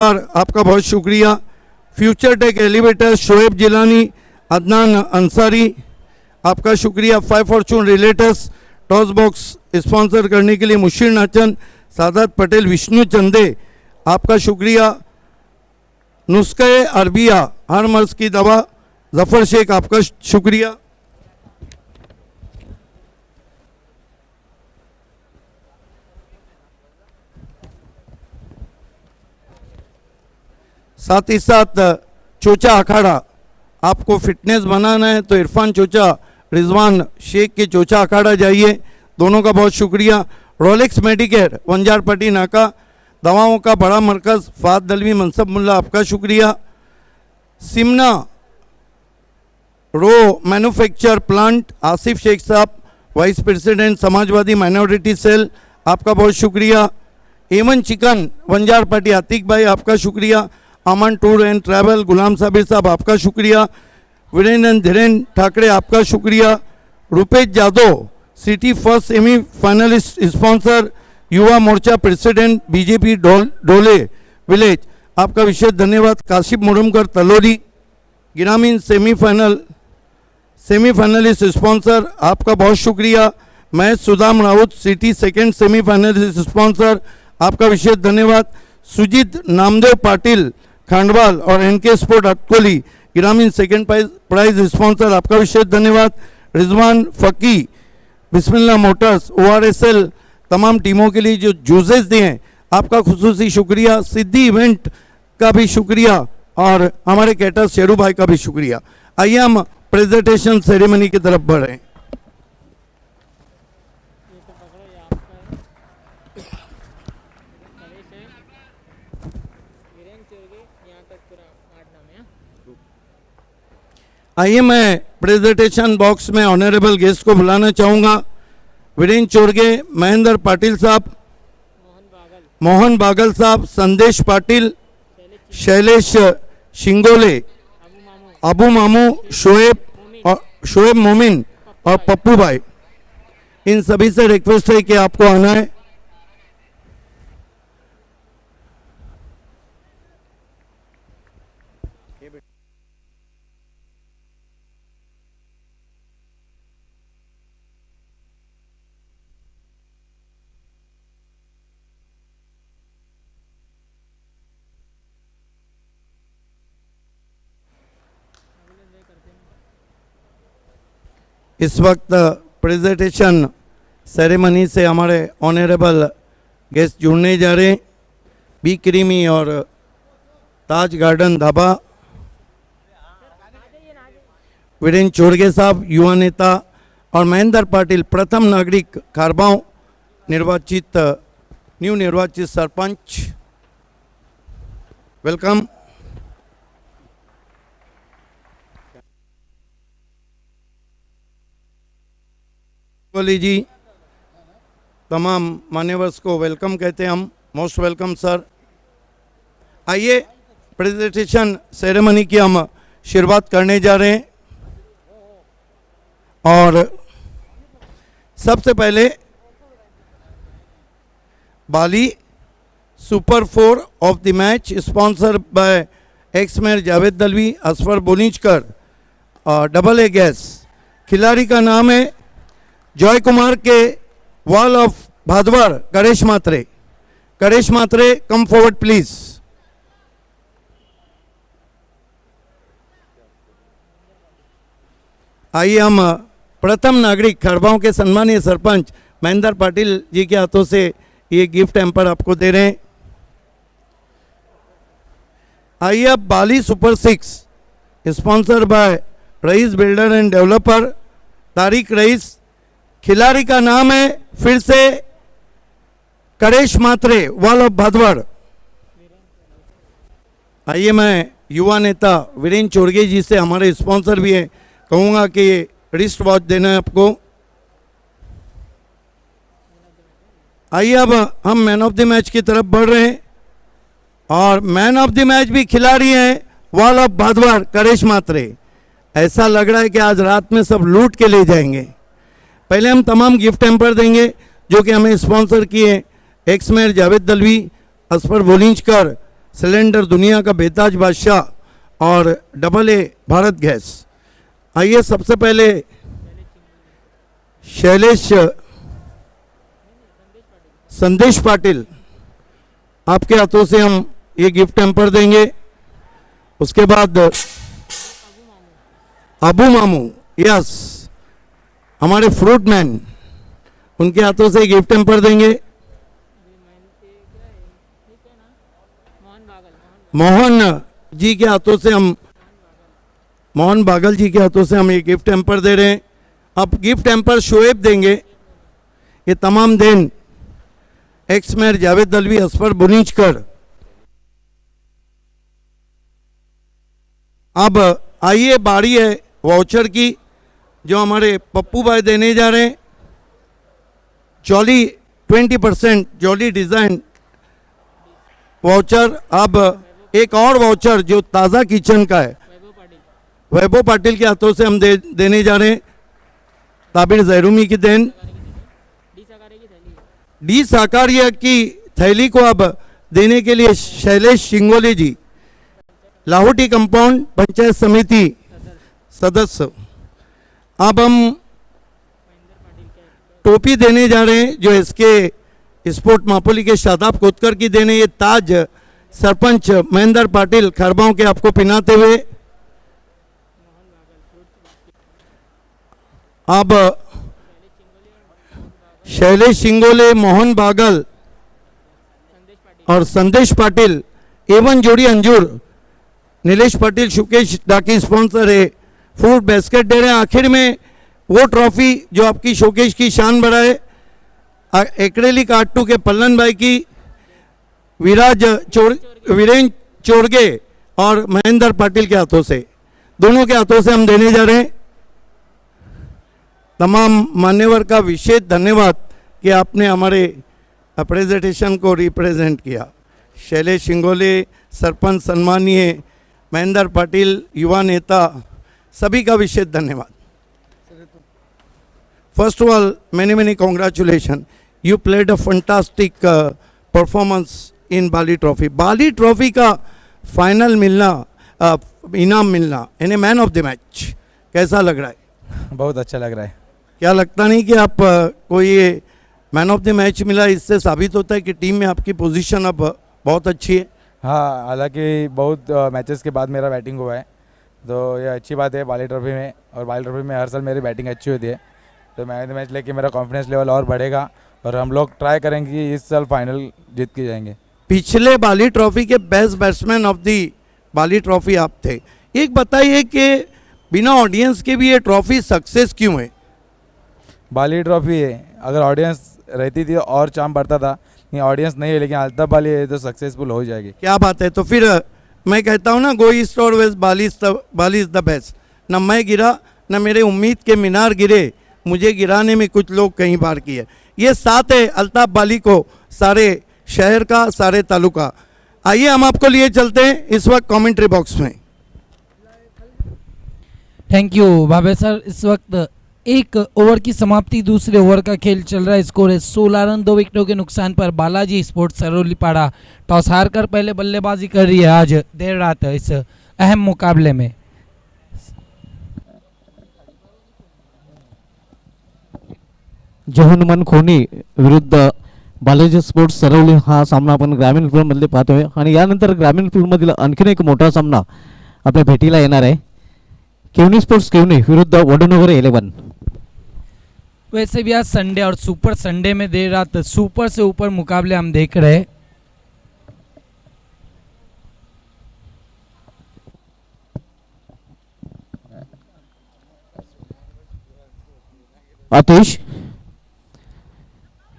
आपका बहुत शुक्रिया। Future tech elevator Shoaib Jilani, Adnan Ansari, आपका शुक्रिया। 5 fortune realtors toss box sponsor करने के लिए मुशीर नाचन, सादात पटेल, विष्णु चंदे, आपका शुक्रिया। नुस्खे अरबिया हर मर्ज की दवा जफ़र शेख, आपका शुक्रिया। साथ ही साथ चोचा अखाड़ा, आपको फिटनेस बनाना है तो इरफान चोचा, रिजवान शेख के चोचा अखाड़ा जाइए, दोनों का बहुत शुक्रिया। रोलेक्स मेडिकेयर वंजारपट्टी नाका, दवाओं का बड़ा मरकज़ फाद दलवी मनसब मुल्ला, आपका शुक्रिया। सिमना रो manufacture plant Asif Shaikh sahab, vice president Samajwadi minority cell, आपका बहुत शुक्रिया। एमन चिकन वंजारपट्टी आतिक भाई, आपका शुक्रिया। Aman tour and travel Ghulam Sabir sahab, आपका शुक्रिया। वीरेंद्र धीरेन ठाकरे, आपका शुक्रिया। Rupesh Jadhav city first semi finalist sponsor, Yuva Morcha president BJP Dole village, आपका विशेष धन्यवाद। काशिफ मुरमकर तलोरी ग्रामीण सेमीफाइनलिस्ट स्पॉन्सर, आपका बहुत शुक्रिया। Mahesh Sudam Raut city second semifinalist sponsor, आपका विशेष धन्यवाद। सुजीत नामदेव पाटिल खांडवाल और एनके स्पोर्ट अटकोली ग्रामीण सेकंड प्राइज स्पॉन्सर, आपका विशेष धन्यवाद। रिजवान फकी बिस्मिल्लाह मोटर्स ORSL तमाम टीमों के लिए जो जूसेस दिए हैं, आपका खुसूसी शुक्रिया। सिद्धि इवेंट का भी शुक्रिया और हमारे कैटर शेरू भाई का भी शुक्रिया। आइए हम प्रेजेंटेशन सेरेमनी की तरफ बढ़ रहे हैं। आइए मैं प्रेजेंटेशन बॉक्स में ऑनरेबल गेस्ट को बुलाना चाहूँगा। वीरेंद्र चोरगे, महेंद्र पाटिल साहब, मोहन बागल साहब, संदेश पाटिल, शैलेश शिंगोले, अबू मामू, शोएब मोमिन और पप्पू भाई, इन सभी से रिक्वेस्ट है कि आपको आना है। इस वक्त प्रेजेंटेशन सेरेमनी से हमारे ऑनरेबल गेस्ट जुड़ने जा रहे हैं। बी क्रीमी और ताज गार्डन ढाबा, वीरेंद्र चोरगे साहब युवा नेता और महेंद्र पाटिल प्रथम नागरिक खारबांव न्यू निर्वाचित सरपंच, वेलकम। जी तमाम मान्यवर्स को वेलकम कहते हैं हम, मोस्ट वेलकम सर। आइए प्रेजेंटेशन सेरेमनी की हम शुरुआत करने जा रहे हैं और सबसे पहले Bali super 4 of the match sponsor by ex mayor Javed Dalvi, Asfar Bonichkar और AA गैस। खिलाड़ी का नाम है जॉय कुमार के wall of Bhadwar, Karesh Mhatre. Karesh Mhatre, come forward please. आइए हम प्रथम नागरिक खरबांव के सम्मानीय सरपंच महेंद्र पाटिल जी के हाथों से ये गिफ्ट हैम्पर आपको दे रहे हैं। आइए अब Bali super 6 sponsor by Rais builder and developer, Tariq Rais. खिलाड़ी का नाम है फिर से करेश मात्रे, वॉल ऑफ भादवार। आइए मैं युवा नेता वीरेंद्र चोरगे जी से, हमारे स्पॉन्सर भी है, कहूँगा कि रिस्ट वॉच देना है आपको। आइए अब हम मैन ऑफ द मैच की तरफ बढ़ रहे हैं और मैन ऑफ द मैच भी खिलाड़ी हैं वॉल ऑफ भादवार, करेश मात्रे। ऐसा लग रहा है कि आज रात में सब लूट के ले जाएंगे। पहले हम तमाम गिफ्ट हैम्पर देंगे जो कि हमें स्पॉन्सर किए ex mayor Javed Dalvi, Asfar Bolinchkar, cylinder दुनिया का बेताज बादशाह और AA भारत गैस। आइए सबसे पहले शैलेश संदेश पाटिल, आपके हाथों से हम ये गिफ्ट हैम्पर देंगे। उसके बाद अबू मामू, यस, हमारे फ्रूट मैन, उनके हाथों से गिफ्ट हैम्पर देंगे। मोहन जी के हाथों से हम, मोहन बागल जी के हाथों से हम ये गिफ्ट हैम्पर दे रहे हैं। अब गिफ्ट हैम्पर शोएब देंगे। ये तमाम दिन एक्स मेयर जावेद दलवी, असफर बुनीचकर। अब आइए बारी है वाउचर की, जो हमारे पप्पू भाई देने जा रहे हैं। Jolly 20% jolly design voucher. अब एक और वाउचर जो ताज़ा किचन का है, वैभव पाटिल के हाथों से हम देने जा रहे हैं। ताबिर जैरूमी की देन, डी साकारिया की थैली को अब देने के लिए शैलेश शिंगोले जी, लाहौटी कंपाउंड पंचायत समिति सदस्य। अब हम टोपी देने जा रहे हैं जो इसके स्पोर्ट मापोली के शादाब कोतकर की देने। ये ताज सरपंच महेंद्र पाटिल खरबाओं के आपको पिनाते हुए। अब शैलेश शिंगोले, मोहन बागल और संदेश पाटिल एवन जोड़ी अंजूर, नीलेश पाटिल शुकेश डाकी स्पॉन्सर है, फूड बास्केट दे रहे हैं। आखिर में वो ट्रॉफी जो आपकी शोकेश की शान बढ़ाए, एकड़ेली काटू के पल्लन भाई की, वीरेंद्र चोरगे और महेंद्र पाटिल के हाथों से, दोनों के हाथों से हम देने जा रहे हैं। तमाम मान्यवर का विशेष धन्यवाद कि आपने हमारे प्रेजेंटेशन को रिप्रेजेंट किया। शैलेश शिंगोले सरपंच सम्मानीय, महेंद्र पाटिल युवा नेता, सभी का विशेष धन्यवाद। First of all many congratulations, you played a fantastic performance in Bali trophy. Bali trophy का फाइनल मिलना, इनाम मिलना, यानी मैन ऑफ द मैच, कैसा लग रहा है? बहुत अच्छा लग रहा है। क्या लगता नहीं कि आप को ये मैन ऑफ द मैच मिला, इससे साबित होता है कि टीम में आपकी पोजीशन अब बहुत अच्छी है? हाँ, हालांकि बहुत मैचेस के बाद मेरा बैटिंग हुआ है, तो ये अच्छी बात है बाली ट्रॉफी में। और बाली ट्रॉफी में हर साल मेरी बैटिंग अच्छी होती है, तो मैन ऑफ द मैच लेके मेरा कॉन्फिडेंस लेवल और बढ़ेगा और हम लोग ट्राई करेंगे कि इस साल फाइनल जीत के जाएंगे। पिछले बाली ट्रॉफी के best batsman of the Bali trophy आप थे। एक बताइए कि बिना ऑडियंस के भी ये ट्रॉफी सक्सेस क्यों है? बाली ट्रॉफी है, अगर ऑडियंस रहती थी और चाम बढ़ता था, नहीं ऑडियंस नहीं है लेकिन अल्ताफ बाली है तो सक्सेसफुल हो जाएगी। क्या बात है। तो फिर मैं कहता हूँ ना, गो ईस्ट और west, Bali is the best. ना मैं गिरा, ना मेरे उम्मीद के मीनार गिरे, मुझे गिराने में कुछ लोग कई बार किए। ये साथ है अल्ताफ बाली को सारे शहर का, सारे तालुका। आइए हम आपको लिए चलते हैं इस वक्त कमेंट्री बॉक्स में। Thank you Bhave sir. इस वक्त एक ओवर की समाप्ति, दूसरे ओवर का खेल चल रहा है। स्कोर है 16 रन 2 विकेटों के नुकसान पर। बालाजी स्पोर्ट्स सरोलीपाड़ा टॉस हार कर पहले बल्लेबाजी कर रही है आज देर रात इस अहम मुकाबले में। जय हनुमान खोनी विरुद्ध बालाजी स्पोर्ट्स सरवली हा सामना आपण ग्रामीण फिल्ममधले पाहतोय आणि यानंतर ग्रामीण फिल्ममधील आणखीन एक मोठा सामना आपल्या भेटीला येणार आहे। केवनी स्पोर्ट्स केवनी विरुद्ध वडनगर 11। वैसे भी आज संडे और सुपर संडे में देर रात सुपर से ऊपर मुकाबले हम देख रहे हैं। आतिश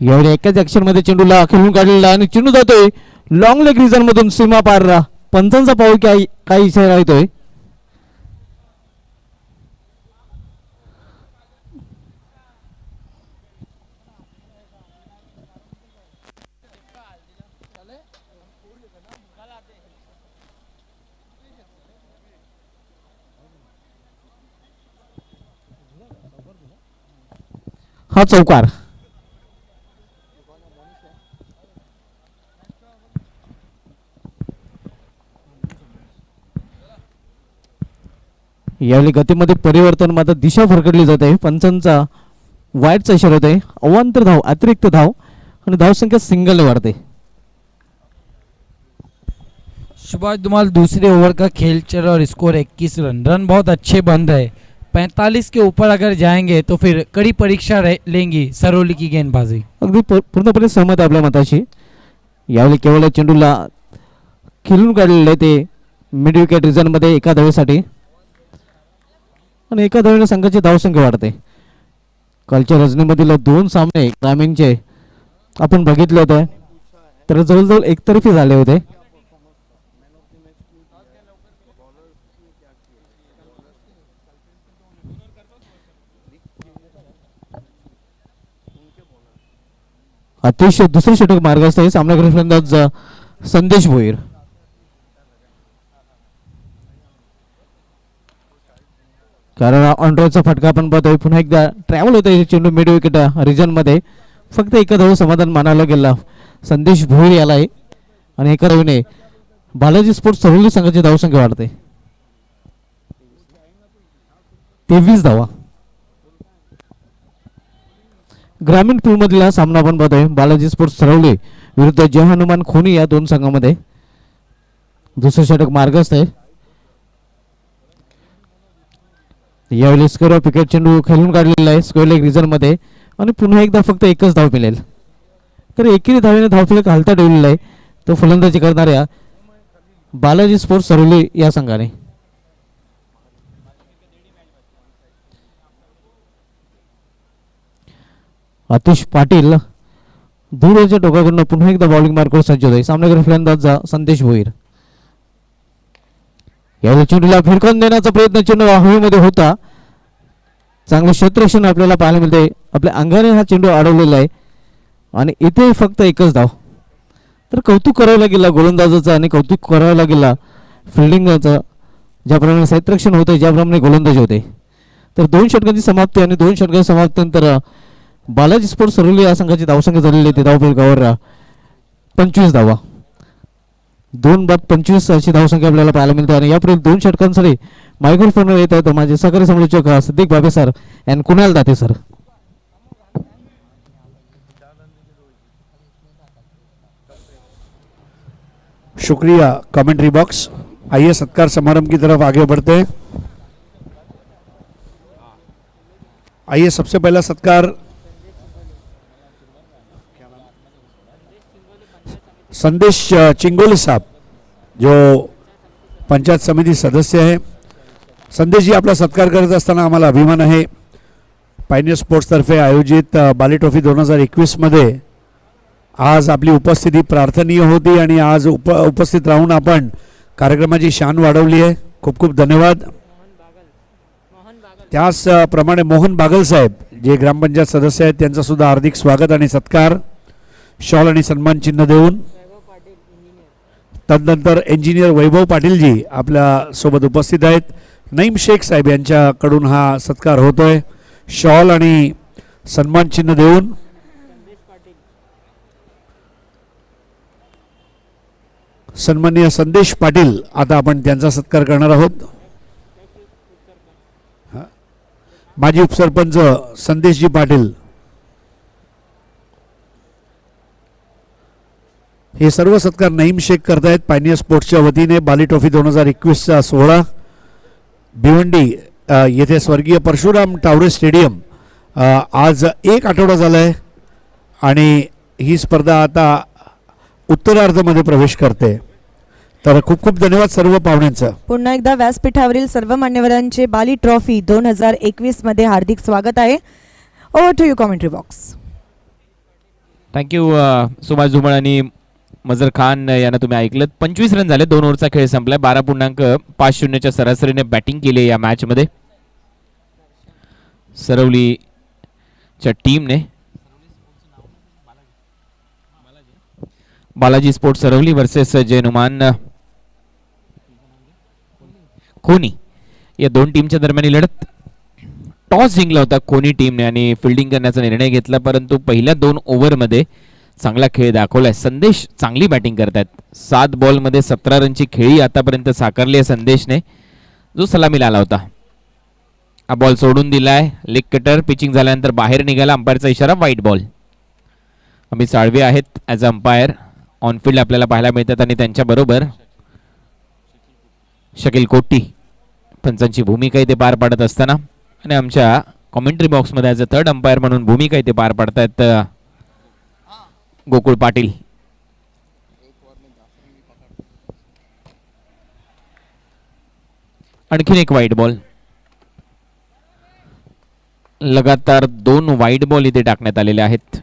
यावेळी एकाच ऍक्शन मध्ये चेंडूला खेळून काढलेला आणि चेंडू जातोय लॉंग लेग रिजन मधून सीमा पार। पंचांचा पाऊल काय इशारा येतोय? हा चौकार। यावेळी गतीमध्ये परिवर्तन, मात्र दिशा फरकडली जात आहे. पंचांचा वाईटचा इशारा होत आहे. अवांतर धाव, अतिरिक्त धाव आणि धावसंख्या सिंगल वाढते. सुभाष धुमाल, दूसरे ओवर का खेल चल रहा और स्कोर 21 रन. रन बहुत अच्छे बन रहे. 45 के ऊपर अगर जाएंगे तो फिर कड़ी परीक्षा लेंगी सरौली की गेंदबाजी. अगदी पूर्णपणे सहमत आहे आपल्या मताशी. यावेळी केवळ चेंडूला खेळून काढलेलं आहे ते मिड विकेट रिझनमध्ये एका धावेसाठी आणि एका धावेने संघाची धावसंख्या वाढते. कालच्या रजनीमधील 2 सामने ग्रामीणचे आपण बघितले होते तर जवळजवळ एकतर्फी झाले होते. अतिशय दुसरे षटक मार्गस्थ आहे. सामनाकडे फलंदाज संदेश भोईर. कारण ऑनड्रॉयचा फटका आपण पाहतोय. पुन्हा एकदा ट्रॅव्हल होतोय चेंडू मिड विकेट रिजन मध्ये. फक्त एका धाव समाधान मानायला गेला संदेश भोईर याला आहे आणि एका धावेने बालाजी स्पोर्ट्स सरवली संघाची धावसंख्या वाढते. 23 धावा. ग्रामीण पूल मधील हा सामना आपण पाहतोय. बालाजी स्पोर्ट्स सरवली विरुद्ध जय हनुमान खोनी या 2 संघामध्ये. दुसरे षटक मार्गस्थ आहे. यावेळी स्क्वेअर ऑफ विकेट चेंडू खेळून काढलेला आहे स्क्वेअर लेग रिझन मध्ये आणि पुन्हा एकदा फक्त एकच धाव मिळेल. तर एकेरी धावेने धावफलक हालता ठेवलेला आहे तो फलंदाजी करणाऱ्या बालाजी स्पोर्ट्स सरवली या संघाने. आतिश पाटील दूरच्या टोकाकडून पुन्हा एकदा बॉलिंग मार्कवर सज्ज होते. सामनाकडे फलंदाज संदेश भोईर. यावेळी चेंडूला फिरकून देण्याचा प्रयत्न चेंडू हवेमध्ये होता. चांगलं क्षेत्ररक्षण आपल्याला पाहायला मिळते. आपल्या अंगाने हा चेंडू अडवलेला आहे आणि इथे फक्त एकच धाव. तर कौतुक करावं लागेल गोलंदाजाचं आणि कौतुक करावं लागेल फिल्डिंगचं. ज्याप्रमाणे क्षेत्ररक्षण होते, ज्याप्रमाणे गोलंदाजी होते. तर 2 षटकांची समाप्ती आणि 2 षटकांची समाप्तीनंतर बालाजी स्पोर्ट्स सरवली या संघाची धावसंख्या झालेली आहे धावफलकावर 25 धावा. 2 बाद 25 अशी धावसंख्या आपल्याला पाहायला मिळते. आणि यापुढे 2 षटकांसाठी मायक्रोफोनवर येत आहेत माझे सहकारी समालोचक सिद्दीक बाबे सर आणि कुणाल दाते सर. शुक्रिया कमेंट्री बॉक्स. आइए सत्कार समारंभ की तरफ आगे बढ़ते हैं. आइए सबसे पहला सत्कार संदेश चिंगोले साहब जो पंचायत समिती सदस्य है. संदेश जी, आपला सत्कार करत असताना आम्हाला अभिमान आहे. पायनियर स्पोर्ट्सतर्फे आयोजित बाली ट्रॉफी 2021 मध्ये आज आपली उपस्थिती प्रार्थनीय होती आणि आज उपस्थित राहून आपण कार्यक्रमाची शान वाढवली आहे. खूप खूप धन्यवाद. त्याचप्रमाणे मोहन बागल साहेब जे ग्रामपंचायत सदस्य आहेत त्यांचं सुद्धा हार्दिक स्वागत आणि सत्कार शॉल आणि सन्मान चिन्ह देऊन. तदनंतर इंजिनियर वैभव पाटील जी आपल्या सोबत उपस्थित आहेत. नईम शेख साहेब यांच्याकडून हा सत्कार होतोय शॉल आणि सन्मान चिन्ह देऊन. सन्माननीय संदेश पाटील आता आपण त्यांचा सत्कार करणार आहोत. माजी उपसरपंच संदेशजी पाटील हे सर्व सत्कार नईम शेख करतायत. पायनियर स्पोर्ट्सच्या वतीने बाली ट्रॉफी 2021चा सोहळा भिवंडी येथे स्वर्गीय परशुराम टावरे स्टेडियम आज 1 आठवडा झाला आहे आणि ही स्पर्धा आता उत्तरार्धामध्ये प्रवेश करते. तर खूप खूप धन्यवाद सर्व पाहुण्यांचं. पुन्हा एकदा व्यासपीठावरील सर्व मान्यवरांचे बाली ट्रॉफी 2021 मध्ये हार्दिक स्वागत आहे. Over to you commentary box. Thank you Subhash Dhumal आणि मजर खान यांना तुम्ही ऐकलं. 25 रन झाले. 2 ओव्हरचा खेळ संपलाय. 12.50च्या सरासरीने बॅटिंग केली या मॅच मध्ये सरवलीच्या टीमने. बालाजी स्पोर्ट्स सरवली वर्सेस जय हनुमान खोनी या 2 टीमच्या दरम्यान लढत. टॉस जिंकला होता खोनी टीमने आणि फिल्डिंग करण्याचा निर्णय घेतला. परंतु पहिल्या 2 ओव्हरमध्ये चांगला खेळ दाखवलाय. संदेश चांगली बॅटिंग करतात. 7 बॉलमध्ये 17 रनची खेळी आतापर्यंत साकारली आहे संदेशने जो सलामीला आला होता. हा बॉल सोडून दिलाय. लेग कटर पिचिंग झाल्यानंतर बाहेर निघाला. अंपायरचा इशारा व्हाईट बॉल. अमित साळवे आहेत as a umpire on field आपल्याला पाहायला मिळतात आणि त्यांच्याबरोबर शकील कोट्टी पंचांची भूमिका इथे पार पाडत असताना आणि आमच्या कॉमेंट्री बॉक्समध्ये ॲज अ थर्ड अंपायर म्हणून भूमिका इथे पार पाडतायत गोकुळ पाटील. आणखीन एक व्हाईट बॉल. लगातार 2 व्हाईट बॉल इथे टाकण्यात आलेले आहेत.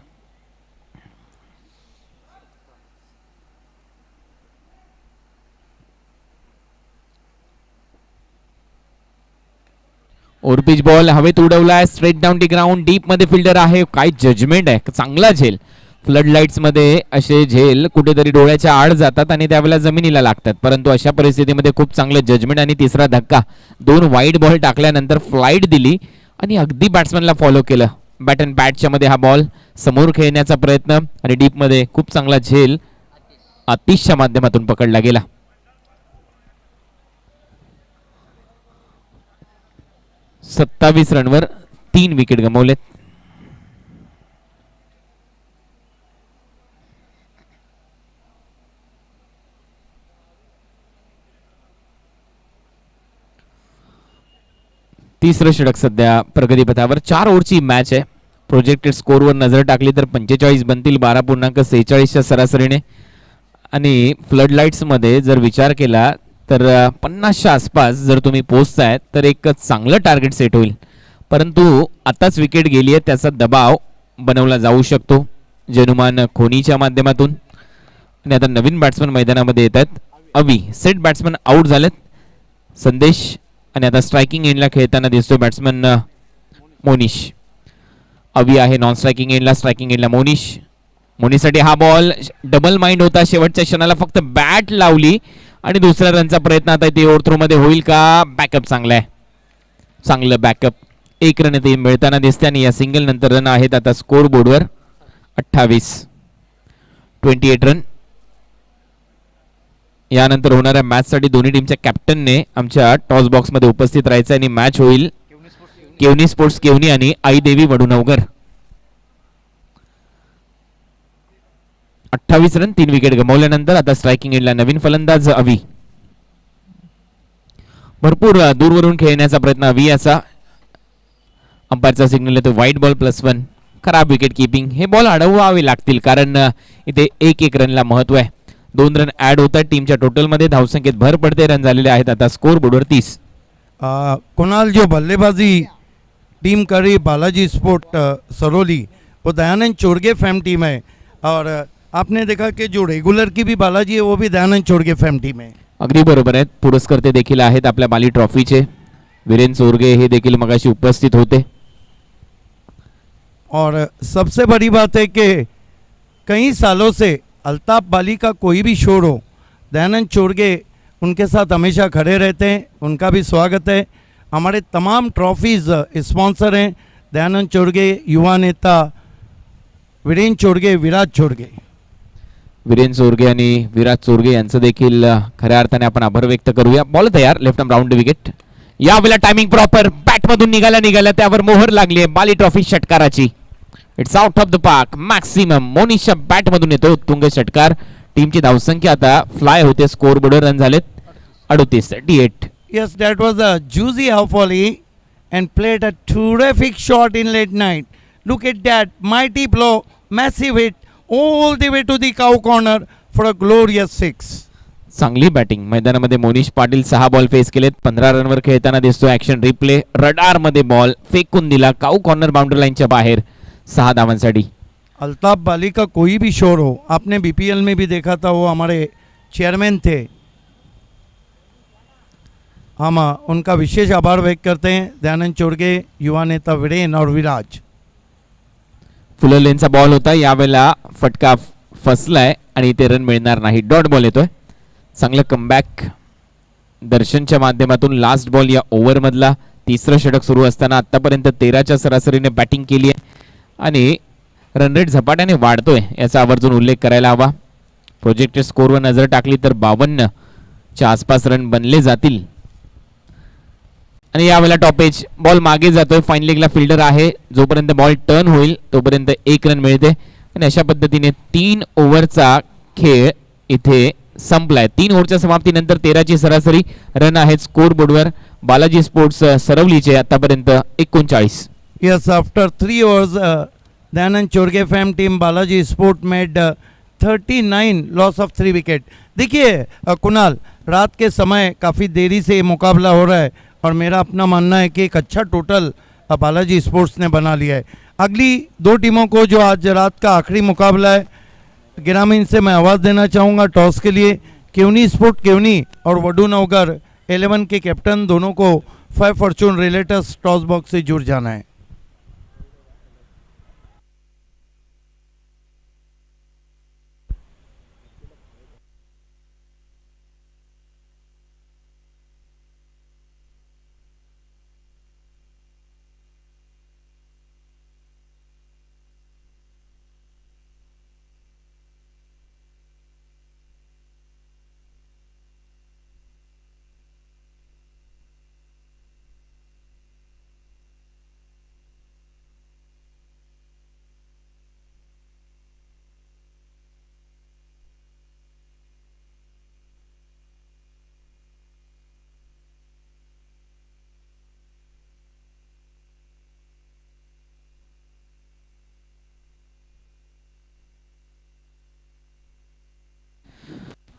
ओव्हरपिच बॉल हवेत उडवलाय. Straight down the ground. Deep मध्ये फिल्डर आहे. काय जजमेंट आहे. चांगला झेल. फ्लड लाईट्स मध्ये असे झेल कुठेतरी डोळ्याच्या आड जातात आणि त्यावेळेला जमिनीला लागतात, परंतु अशा परिस्थितीमध्ये खूप चांगलं जजमेंट आणि तिसरा धक्का. 2 वाईड बॉल टाकल्यानंतर फ्लाईट दिली आणि अगदी बॅट्समॅनला फॉलो केलं. बॅट अँड बॅटच्या मध्ये हा बॉल समोर खेळण्याचा प्रयत्न आणि डीप मध्ये खूप चांगला झेल आतिशच्या माध्यमातून पकडला गेला. सत्तावीस रनवर 3 विकेट गमावलेत. तिसरं षटक सध्या प्रगतीपथावर. 4 ओव्हरची मॅच आहे. प्रोजेक्टेड स्कोरवर नजर टाकली तर 45 बनतील 12.46च्या सरासरीने आणि फ्लड लाईट्स मध्ये जर विचार केला तर 50च्या आसपास जर तुम्ही पोहोचताय तर एक चांगलं टार्गेट सेट होईल, परंतु आताच विकेट गेली आहे त्याचा दबाव बनवला जाऊ शकतो जनुमान खोनीच्या माध्यमातून. आणि आता नवीन बॅट्समन मैदानामध्ये येत आहेत. अवी सेट बॅट्समन आउट झालेत. संदेश आणि आता स्ट्रायकिंग एंडला खेळताना दिसतोय बॅट्समन मोनिश. अवी आहे नॉन स्ट्रायकिंग एंडला. स्ट्रायकिंग एंडला मोनिश. मोनीसाठी हा बॉल डबल माइंड होता. शेवटच्या क्षणाला फक्त बॅट लावली आणि दुसऱ्या रनचा प्रयत्न आता ते ओव्हर थ्रो मध्ये होईल का? बॅकअप चांगला आहे. चांगलं बॅकअप. 1 रन ते मिळताना दिसते आणि या सिंगल नंतर रन आहेत आता स्कोर बोर्डवर 28 रन. यानंतर होणाऱ्या मॅच साठी दोन्ही टीमच्या कॅप्टनने आमच्या टॉस बॉक्स मध्ये उपस्थित राहायचं आणि मॅच होईल केवनी स्पोर्ट्स केवनी आणि आई देवी वडुनवगर. 28 रन 3 विकेट गमावल्यानंतर आता स्ट्रायकिंग एंडला नवीन फलंदाज अवी. भरपूर दूरवरून खेळण्याचा प्रयत्न अवी याचा. अंपायरचा सिग्नल येतो व्हाईट बॉल +1. खराब विकेट किपिंग. हे बॉल अडवावे लागतील कारण इथे 1 रनला महत्व आहे. 2 रन ऍड होतात टीमच्या टोटल मध्ये. धावसंख्येत भर पडते. रन झालेले आहेत आता स्कोर बोर्डवर 30. कुणाल जो बल्लेबाजी टीम कर रही बालाजी स्पोर्ट सरोली वो दयानंद चोरगे फैम टीम है और आपने देखा कि जो रेगुलर की भी बालाजी है वो भी दयानंद चोरगे फैम टीम है. अगदी बरोबर आहेत. पुरस्कर्ते देखील आहेत आपल्या बाली ट्रॉफीचे. वीरेन चोरगे हे देखील मगाशी उपस्थित होते. और सबसे बड़ी बात है कि कई सालों से अल्ताफ बाली का कोई भी शोर हो दयानंद चोरगे उनके साथ हमेशा खड़े रहते हैं. उनका भी स्वागत है. हमारे तमाम ट्रॉफीज़ स्पॉन्सर हैं दयानंद चोरगे, युवा नेता वीरेन चोरगे, विराज चोरगे. वीरेन चोरगे आणि विराज चोरगे यांचं देखील खऱ्या अर्थाने आपण आभार व्यक्त करूया. बॉल तयार. Left arm round wicket. यावेळेला टायमिंग प्रॉपर. बॅटमधून निघाला त्यावर मोहर लागली आहे बाली ट्रॉफी षटकाराची. It's out of the park. Maximum मोनिशच्या बॅटमधून येतो उत्तुंग षटकार. टीमची धावसंख्या आता फ्लाय होते. स्कोर बोर्डवर रन झालेत 38. Yes, that was a juicy half volley and played a terrific shot in late night. Look at that mighty blow, massive hit all the way to the cow corner for a glorious 6. चांगली batting. मैदानामध्ये Monish Patil 6 ball face केलेत. 15 रनवर खेळताना दिसतो. Action replay. Radar मध्ये ball फेकून दिला काऊ corner boundary लाईनच्या बाहेर 6 धावांसाठी. अल्ताफ बाली का कोई भी शोर हो, आपने बीपीएल में भी देखा था, वो हमारे चेयरमैन थे. हम उनका विशेष आभार व्यक्त करते हैं. दयानंद चोरगे, युवा नेता वीरेन और विराज. फुलर लेनचा बॉल होता. यावेळेला फटका फसलाय आणि इथे रन मिळणार नाही. डॉट बॉल येतोय. चांगलं कमबॅक दर्शनच्या माध्यमातून. लास्ट बॉल या ओव्हर मधला. तिसरं षटक सुरू असताना आतापर्यंत 13च्या सरासरीने बॅटिंग केली आहे आणि रन रेट झपाट्याने वाढतोय याचा आवर्जून उल्लेख करायला हवा. प्रोजेक्टेड स्कोरवर नजर टाकली तर 52च्या आसपास रन बनले जातील आणि यावेळेला टॉपेज बॉल मागे जातोय. फाईन लेगला फिल्डर आहे. जोपर्यंत बॉल टर्न होईल तोपर्यंत 1 रन मिळते आणि अशा पद्धतीने 3 ओव्हरचा खेळ इथे संपलाय. 3 ओव्हरच्या समाप्तीनंतर 13ची सरासरी रन आहेत स्कोर बोर्डवर. बालाजी स्पोर्ट्स सरवलीचे आतापर्यंत 39. Yes, after 3 overs, Dayanand Chorge fam team Balaji Sport made 39 loss of 3 wicket. देखिए कुणाल, रात के समय काफ़ी देरी से ये मुकाबला हो रहा है और मेरा अपना मानना है कि एक अच्छा टोटल बालाजी स्पोर्ट्स ने बना लिया है. अगली 2 टीमों को जो आज रात का आखिरी मुकाबला है, ग्रामीण से मैं आवाज़ देना चाहूँगा टॉस के लिए. केवनी स्पोर्ट केवनी और वडू नवगर 11 के कैप्टन दोनों को 5 फॉर्चून रिलेटर्स टॉस बॉक्स से जुड़ जाना है.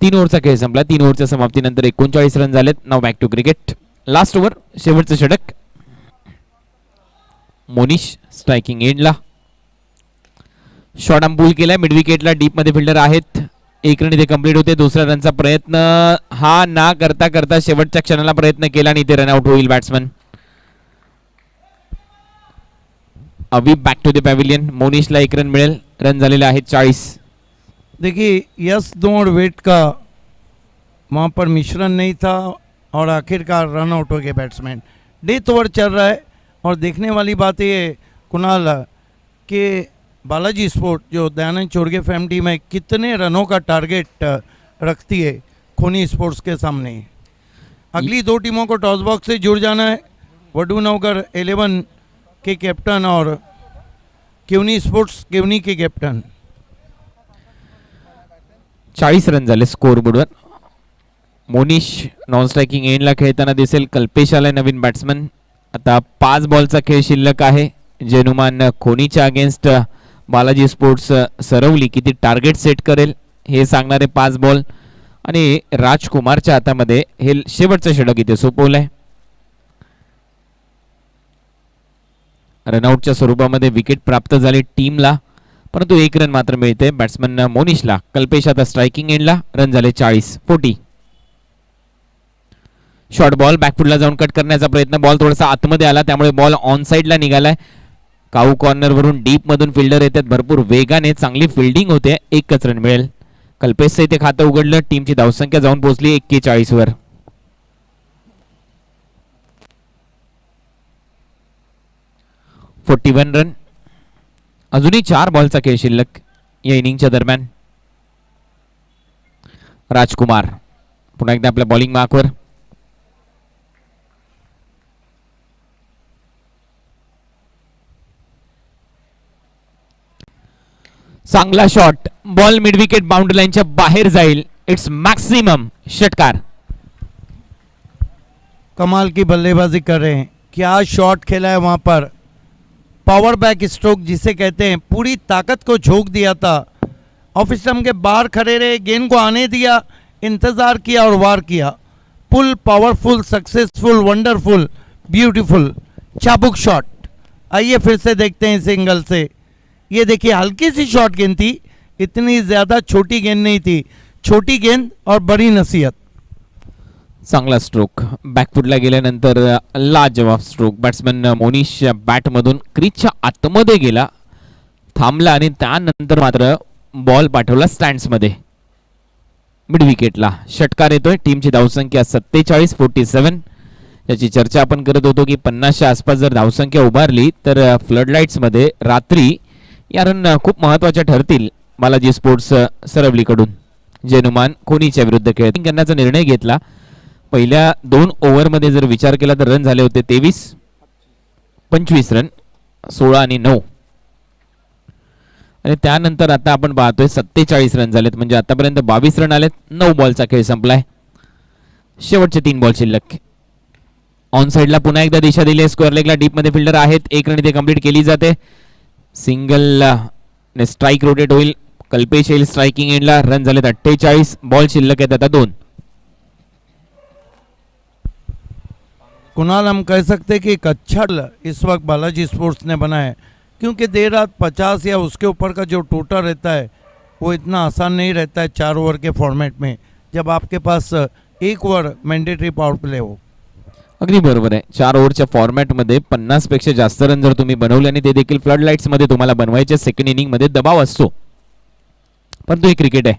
तीन ओव्हरचा खेळ संपला. 3 ओव्हरच्या समाप्तीनंतर 39 रन झालेत. Now back to cricket. Last over शेवटचं षटक. मोनिश स्ट्रायकिंग एंडला. शॉट अंपूल केलाय. मिड विकेटला डीप मध्ये फिल्डर आहेत. 1 रन इथे कंप्लीट होते. दुसऱ्या रनचा प्रयत्न हा ना करता करता शेवटच्या क्षणाला प्रयत्न केला आणि इथे रनआउट होईल बॅट्समन. अभी बॅक टू द पॅव्हिलियन. मोनिशला 1 रन मिळेल. रन झालेले आहेत 40. देखिए यस दो और वेट का वहाँ पर मिश्रण नहीं था और आखिरकार रन आउट हो गए बैट्समैन. डेथ ओवर चल रहा है और देखने वाली बात ये कुणाल कि बालाजी स्पोर्ट जो दयानंद चोरगे फैम टीम है कितने रनों का टारगेट रखती है खोनी स्पोर्ट्स के सामने. अगली 2 टीमों को टॉस बॉक्स से जुड़ जाना है. वडू नवगर 11 के कैप्टन और केवनी स्पोर्ट्स केवनी के कैप्टन. 40 रन झाले स्कोर बोर्डवर. मोनिश नॉन स्ट्रायकिंग एंडला खेळताना दिसेल. कल्पेश आलाय नवीन बॅट्समन. आता 5 बॉलचा खेळ शिल्लक आहे. जेनुमान खोनीच्या अगेन्स्ट बालाजी स्पोर्ट्स सरवली किती टार्गेट सेट करेल हे सांगणारे 5 बॉल आणि राजकुमारच्या हातामध्ये हे शेवटचं षटक इथे सोपवलंय. रनआउटच्या स्वरूपामध्ये विकेट प्राप्त झाली टीमला, परंतु 1 रन मात्र मिळते बॅट्समन मोनिशला. कल्पेश आता स्ट्रायकिंग एंडला. रन झाले 40. शॉर्ट बॉल बॅकफुटला जाऊन कट करण्याचा प्रयत्न. बॉल थोडासा आतमध्ये आला त्यामुळे बॉल ऑन साइडला निघालाय. काऊ कॉर्नर वरून डीप मधून फिल्डर येतात भरपूर वेगाने. चांगली फिल्डिंग होते. 1च रन मिळेल. कल्पेशचं इथे खातं उघडलं. टीमची धावसंख्या जाऊन पोहोचली 41 वर. रन. अजूनही 4 बॉलचा खेळ शिल्लक या इनिंगच्या दरम्यान. राजकुमार पुन्हा एकदा आपल्या बॉलिंग मार्कवर. चांगला shot. Ball mid wicket boundary लाईनच्या बाहेर जाईल. It's maximum. षटकार. कमाल की बल्लेबाजी कर रहे हैं. क्या शॉट खेला है वहाँ पर. पावर बैक स्ट्रोक जिसे कहते हैं. पूरी ताकत को झोंक दिया था. ऑफ स्टंप के बाहर खड़े रहे. गेंद को आने दिया. इंतज़ार किया और वार किया. Full powerful successful wonderful beautiful चाबुक शॉट. आइए फिर से देखते हैं इस एंगल से. ये देखिए हल्की सी शॉट गेंद थी. इतनी ज़्यादा छोटी गेंद नहीं थी. छोटी गेंद और बड़ी नसीहत. चांगला स्ट्रोक. बॅकफुटला गेल्यानंतर लाजवाब स्ट्रोक. बॅट्समन मोनिश बॅटमधून क्रीजच्या आतमध्ये गेला, थांबला आणि त्यानंतर मात्र बॉल पाठवला स्टँड्समध्ये मिड विकेटला. षटकार येतोय. टीमची धावसंख्या 47. याची चर्चा आपण करत होतो की 50च्या आसपास जर धावसंख्या उभारली तर फ्लडलाईट्समध्ये रात्री या रन खूप महत्त्वाच्या ठरतील बालाजी स्पोर्ट्स सरवलीकडून. जेनुमान खोनीच्या विरुद्ध खेळ करण्याचा निर्णय घेतला. पहिल्या 2 ओव्हरमध्ये जर विचार केला तर रन झाले होते 23, 25 रन, 16 आणि 9. आणि त्यानंतर आता आपण पाहतोय 47 रन झालेत, म्हणजे आतापर्यंत 22 रन आलेत. 9 बॉलचा खेळ संपलाय. शेवटचे 3 बॉल शिल्लक. ऑन साइडला पुन्हा एकदा दिशा दिली आहे. स्क्वेअर लेगला डीप मध्ये फिल्डर आहेत. 1 रन इथे कंप्लीट केली जाते. सिंगल ने स्ट्राइक रोटेट होईल. कल्पेश येईल स्ट्राइकिंग एंडला. रन झालेत 48. बॉल शिल्लक आहेत आता 2. कुणाल, हम कह सकते हैं कि एक अच्छा इस वक्त बालाजी स्पोर्ट्स ने बना है, क्योंकि देर रात 50 या उसके ऊपर का जो टोटल रहता है वो इतना आसान नहीं रहता है 4 ओवर के फॉर्मेट में, जब आपके पास 1 ओवर मैंडेटरी पावर प्ले हो. अगदी बरोबर आहे. 4 ओव्हरच्या फॉर्मॅटमध्ये 50 पेक्षा जास्त रन जर तुम्ही बनवले आणि ते देखील फ्लड लाईट्स मध्ये तुम्हाला बनवायचे, सेकंड इनिंग मध्ये दबाव असतो, परंतु हे क्रिकेट आहे.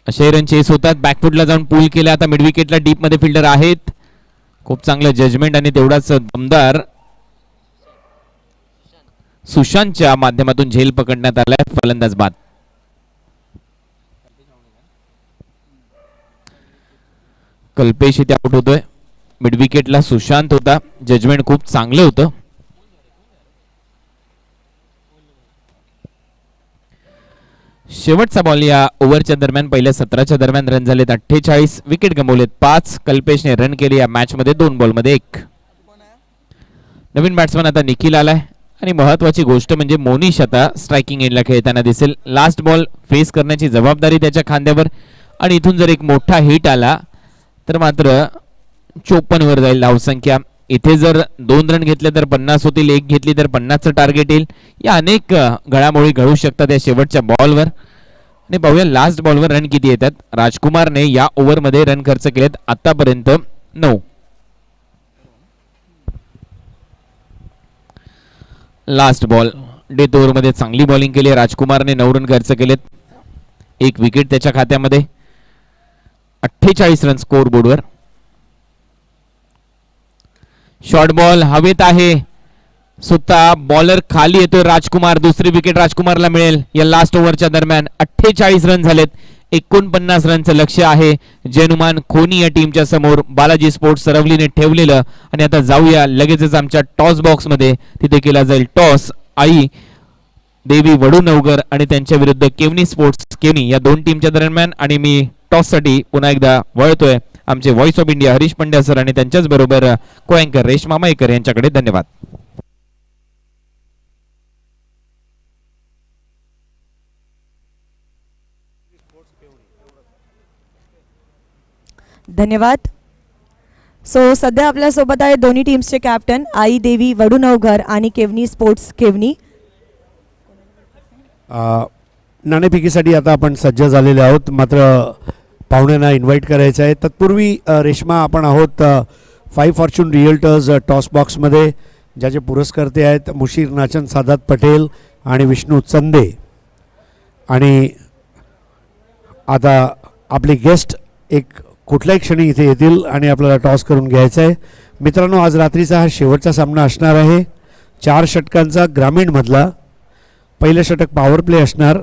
असे रन चेस होतात. बॅकफुटला जाऊन पूल केलं. आता मिड विकेटला डीप मध्ये फिल्डर आहेत. खूप चांगलं जजमेंट आणि तेवढाच दमदार सुशांतच्या माध्यमातून झेल पकडण्यात आलाय. फलंदाज बाद. कल्पेश इथे आउट होतोय. मिड विकेटला सुशांत होता. जजमेंट खूप चांगलं होतं. शेवटचा बॉल या ओव्हरच्या दरम्यान, पहिल्या 17च्या दरम्यान रन झालेत 48. विकेट गमावलेत 5. कल्पेशने रन केले या मॅच मध्ये 2 बॉल मध्ये 1. नवीन बॅट्समन आता निखिल आलाय आणि महत्वाची गोष्ट म्हणजे मोनिश आता स्ट्रायकिंग एंडला खेळताना दिसेल. लास्ट बॉल फेस करण्याची जबाबदारी त्याच्या खांद्यावर आणि इथून जर एक मोठा हिट आला तर मात्र 54 वर जाईल धावसंख्या. इथे जर 2 रन घेतले तर 50 होतील, 1 घेतली तर 50चं टार्गेट येईल. या अनेक घडामोडी घडू शकतात या शेवटच्या बॉलवर. आणि पाहूया लास्ट बॉलवर रन किती येतात. राजकुमारने या ओव्हरमध्ये रन खर्च केलेत आतापर्यंत 9. लास्ट बॉल डेथ ओव्हरमध्ये चांगली बॉलिंग केली. राजकुमारने 9 रन खर्च केलेत. 1 विकेट त्याच्या खात्यामध्ये. 48 रन स्कोर बोर्डवर. शॉर्ट बॉल हवेत आहे. स्वतः बॉलर खाली येतोय. राजकुमार, दुसरी विकेट राजकुमारला मिळेल या लास्ट ओव्हरच्या दरम्यान. 48 रन झालेत. 49 रनचं लक्ष्य आहे जेनुमान खोनी या टीमच्या समोर. बालाजी स्पोर्ट्स सरवलीने ठेवलेलं. आणि आता जाऊया लगेचच आमच्या टॉस बॉक्स मध्ये. तिथे केला जाईल टॉस. आई देवी वडूनवगर आणि त्यांच्या विरुद्ध केवनी स्पोर्ट्स केवनी या 2 टीमच्या दरम्यान. आणि मी टॉस साठी पुन्हा एकदा वळतोय आमचे voice of India Harish Pandya sir आणि त्यांच्याच बरोबर को अँकर रेश्मा माईकर यांच्याकडे. धन्यवाद. धन्यवाद. सो सध्या आपल्यासोबत आहे दोन्ही टीम्सचे कॅप्टन आई देवी वडूनवघर आणि केवनी स्पोर्ट्स केवनी. नाणेफेकीसाठी आता आपण सज्ज झालेले आहोत. मात्र पाहुण्यांना इन्व्हाइट करायचं आहे. तत्पूर्वी रेश्मा, आपण आहोत 5 फॉर्च्यून रिअल्टर्स टॉस बॉक्समध्ये, ज्याचे पुरस्कर्ते आहेत मुशीर नाचन, सादात पटेल आणि विष्णू चंदे. आणि आता आपले गेस्ट एक कुठल्याही क्षणी इथे येतील आणि आपल्याला टॉस करून घ्यायचा आहे. मित्रांनो, आज रात्रीचा हा शेवटचा सामना असणार आहे. 4 षटकांचा ग्रामीणमधला. पहिलं षटक पॉवर प्ले असणार.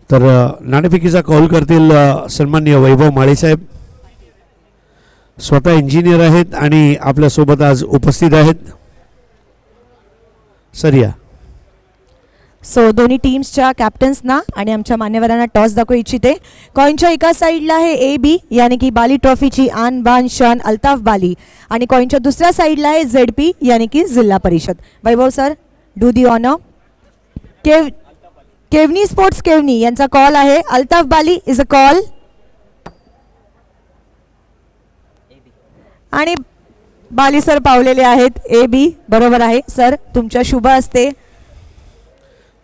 तर नाणेफेकीचा कॉल करतील सन्माननीय वैभव माळेसाहेब. स्वतः इंजिनियर आहेत आणि आपल्यासोबत आज उपस्थित आहेत. सर या. सो दोन्ही टीम्सच्या कॅप्टन्सना आणि आमच्या मान्यवरांना टॉस दाखवू इच्छिते. कॉईनच्या एका साईडला आहे AB यानी की बाली ट्रॉफीची आन बान शान अल्ताफ बाली, आणि कॉईनच्या दुसऱ्या साईडला आहे ZP यानी की Zilla Parishad. Vaibhav sir, do the honour. Kevni sports Kevni यांचा कॉल आहे. Altaf Bali is a call. आणि बाली सर पावलेले आहेत. AB बरोबर आहे सर, तुमच्या शुभ असते.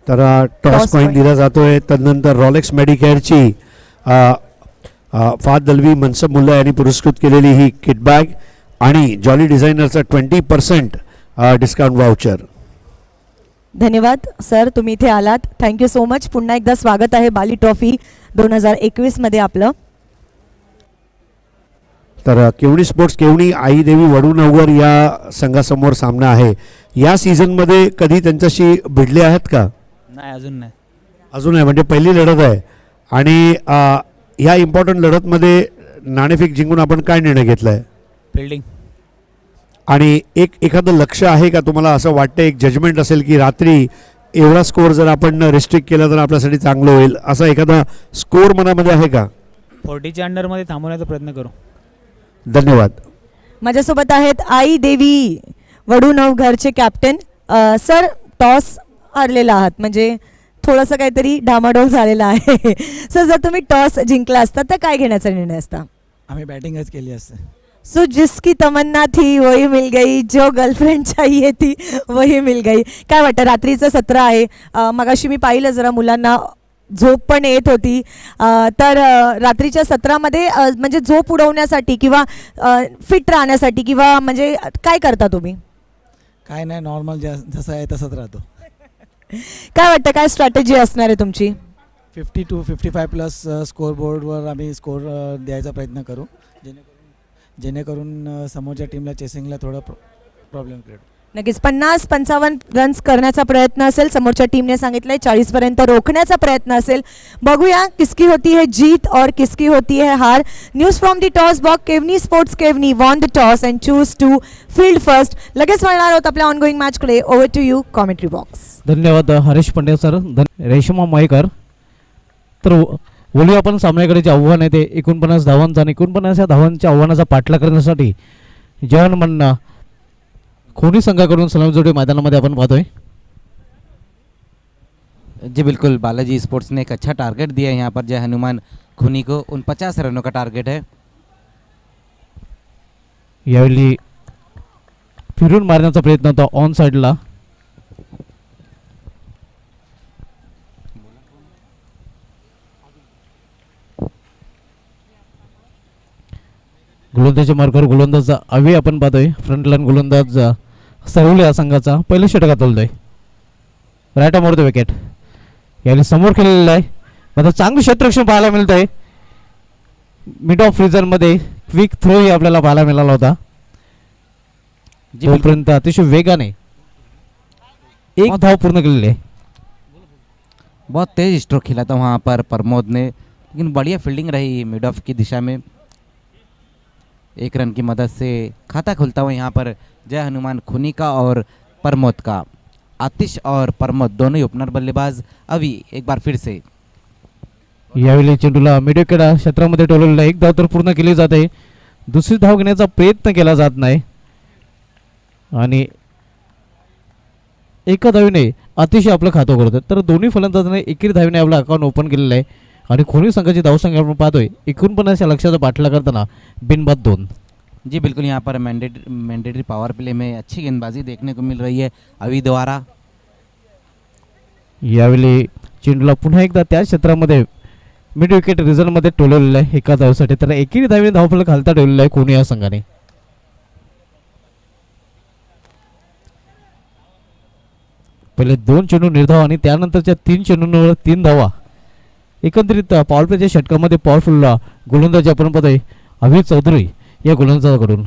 तर टॉस कॉइन दिला जातोय. तदनंतर रॉलेक्स मेडिकेअरची फाद दलवी मनसब मुल्ला यांनी पुरस्कृत केलेली ही किट बॅग आणि जॉली डिझायनरचा 20% डिस्काउंट वाउचर. धन्यवाद सर, तुम्ही इथे आलात. Thank you so much. पुन्हा एकदा स्वागत आहे बाली ट्रॉफी 2021 मध्ये आपलं. तर केवणी स्पोर्ट्स केवणी आई देवी वडूनगर या संघासमोर सामना आहे. या सीझनमध्ये कधी त्यांच्याशी भिडले आहेत का? नाही, अजून नाही. अजून आहे, म्हणजे पहिली लढत आहे. आणि ह्या इम्पॉर्टंट लढतमध्ये नाणेफेक जिंकून आपण काय निर्णय घेतला आहे? फिल्डिंग. आणि एखादं लक्ष आहे का तुम्हाला? असं वाटतं एक जजमेंट असेल की रात्री एवढा स्कोअर जर आपण रिस्ट्रिक्ट केला तर आपल्यासाठी चांगलं होईल, असा एखादा स्कोअर मनामध्ये आहे का? 40च्या अंडरमध्ये थांबवण्याचा प्रयत्न करू. धन्यवाद. माझ्यासोबत आहेत आई देवी वडूनवघरचे कॅप्टन. सर, टॉस हरलेला आहात, म्हणजे थोडंसं काहीतरी डामाडोल झालेला आहे. सर, जर तुम्ही टॉस जिंकला असता तर काय घेण्याचा निर्णय असता? आम्ही बॅटिंगच केली असते. सो जिसकी तमन्ना थी वही मिल गई, जो गर्लफ्रेंड चाहिए थी वही मिल गई. काय वाटतं, रात्रीचं सत्र आहे, मगाशी मी पाहिलं जरा मुलांना झोप पण येत होती, तर रात्रीच्या सत्रामध्ये म्हणजे झोप उडवण्यासाठी किंवा फिट राहण्यासाठी किंवा म्हणजे काय करता तुम्ही? काय नाही, नॉर्मल जसं आहे तसंच राहतो. काय वाटतं, काय स्ट्रॅटेजी असणार आहे तुमची? 50 to 55 प्लस स्कोअर बोर्डवर आम्ही स्कोअर द्यायचा प्रयत्न करू, जेणेकरून समोरच्या टीमला चेसिंगला थोडा प्रॉब्लेम क्रिएट. नक्कीच 50-55 रन्स करण्याचा प्रयत्न असेल. समोरच्या टीमने सांगितलंय 40 पर्यंत रोखण्याचा प्रयत्न असेल. बघूया किसकी होती है जीत और किसकी होती है हार. News from the toss box. Kevni sports Kevni won the toss and choose to field first. लगेच वळणार आहोत आपल्या ऑनगोईंग मॅचकडे. Over to you, commentary box. धन्यवाद हरीश पंड्या सर. रेशमा मायकर. तर बोलूया आपण सामन्याकडे जे आव्हान आहे ते 49 धावांचं, आणि 49 या धावांच्या आव्हानाचा पाठलाग करण्यासाठी जवान मन्ना खोनी संघाकडून सलामजोडी मैदानामध्ये आपण पाहतोय. जी बिल्कुल, बालाजी स्पोर्ट्स ने एक अच्छा टारगेट दिया है यहाँ पर जय हनुमान खूनी को. 49 रनों का टारगेट है. यावेळी फिरून मारण्याचा प्रयत्न होता ऑन साईडला. गोलंदाजी मार्गावर गोलंदाज अवी आपण पाहतोय. फ्रंट लाईन गोलंदाज सरवली या संघाचा पहिल्या षटकात तोलतोय. Right arm the wicket. यावेळी समोर खेळलेला आहे, मात्र चांगलं क्षेत्ररक्षण पाहायला मिळत आहे. मिड ऑफ रिझनमध्ये क्विक थ्रो आपल्याला पाहायला मिळाला होता. जोपर्यंत अतिशय वेगाने एक धाव पूर्ण केलेली आहे. बहुत तेज स्ट्रोक खेला था वहाँ पर प्रमोद ने, लेकिन बढ़िया फील्डिंग रही मिड ऑफ की दिशा में. 1 रन की मदद से खाता खुलता हुआ यहाँ पर जय हनुमान खूनी का और प्रमोद का. आतिश और प्रमोद दोनों ही ओपनर बल्लेबाज. अभी एक बार फिर से यावेळी चेंडूला मिडविकेट क्षेत्रामध्ये टोलवलेला. एक धाव तर पूर्ण केली जाते. दुसरी धाव घेण्याचा प्रयत्न केला जात नाही, आणि एका धावीने अतिशय आपलं खातं करतं. तर दोन्ही फलंदाजांनी एकेरी धावीने आपलं अकाउंट ओपन केलेलं आहे, आणि खोनी संघाची धावसंख्या आपण पाहतोय 49 या लक्ष्याचा पाठलाग करताना बिनबाद 2. जी बिल्कुल, यहाँ पर मैंडेटरी पावर प्ले में अच्छी गेंदबाजी देखने को मिल रही है अवी द्वारा. यावेळी चेंडूला पुन्हा एकदा त्या क्षेत्रामध्ये मिड विकेट रिझनमध्ये टोलवलेलं आहे एका धावेसाठी. तर एकेरी धावीने धावफलक खालता ठेवलेला आहे खोनी या संघाने. पहिले 2 चेंडू निर्धाव आणि त्यानंतरच्या 3 चेंडूंवर 3 धावा. एकंदरीत पॉवर प्लेच्या षटकामध्ये पॉवरफुल गोलंदाजी आपण पाहतोय अभि चौधरी या गोलंदाजाकडून.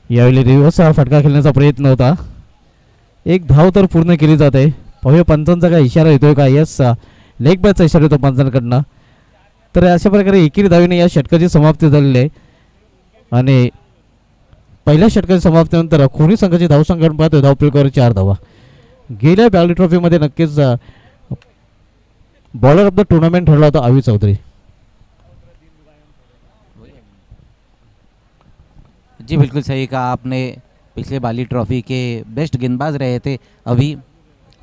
यावेळी रिव्हर्स फटका खेळण्याचा प्रयत्न होता. एक धाव तर पूर्ण केली जाते. पाहूया पंचांचा काय इशारा येतोय का. यस, लेग बॅटचा इशारा येतो पंचांकडनं. तर अशा प्रकारे एकेरी धावीने या षटकाची समाप्ती झालेली आहे, आणि पहिल्या षटकाची समाप्तीनंतर खोनी संघाची धावसंख्या पाहतोय धावफलकावर 4 धावा. गेल्या बाली ट्रॉफीमध्ये नक्कीच बॉलर ऑफ द टुर्नामेंट ठरला होता अवी चौधरी. जी बिल्कुल सही कहा आपने. पिछले बाली ट्रॉफी के बेस्ट गेंदबाज रहे थे अभी,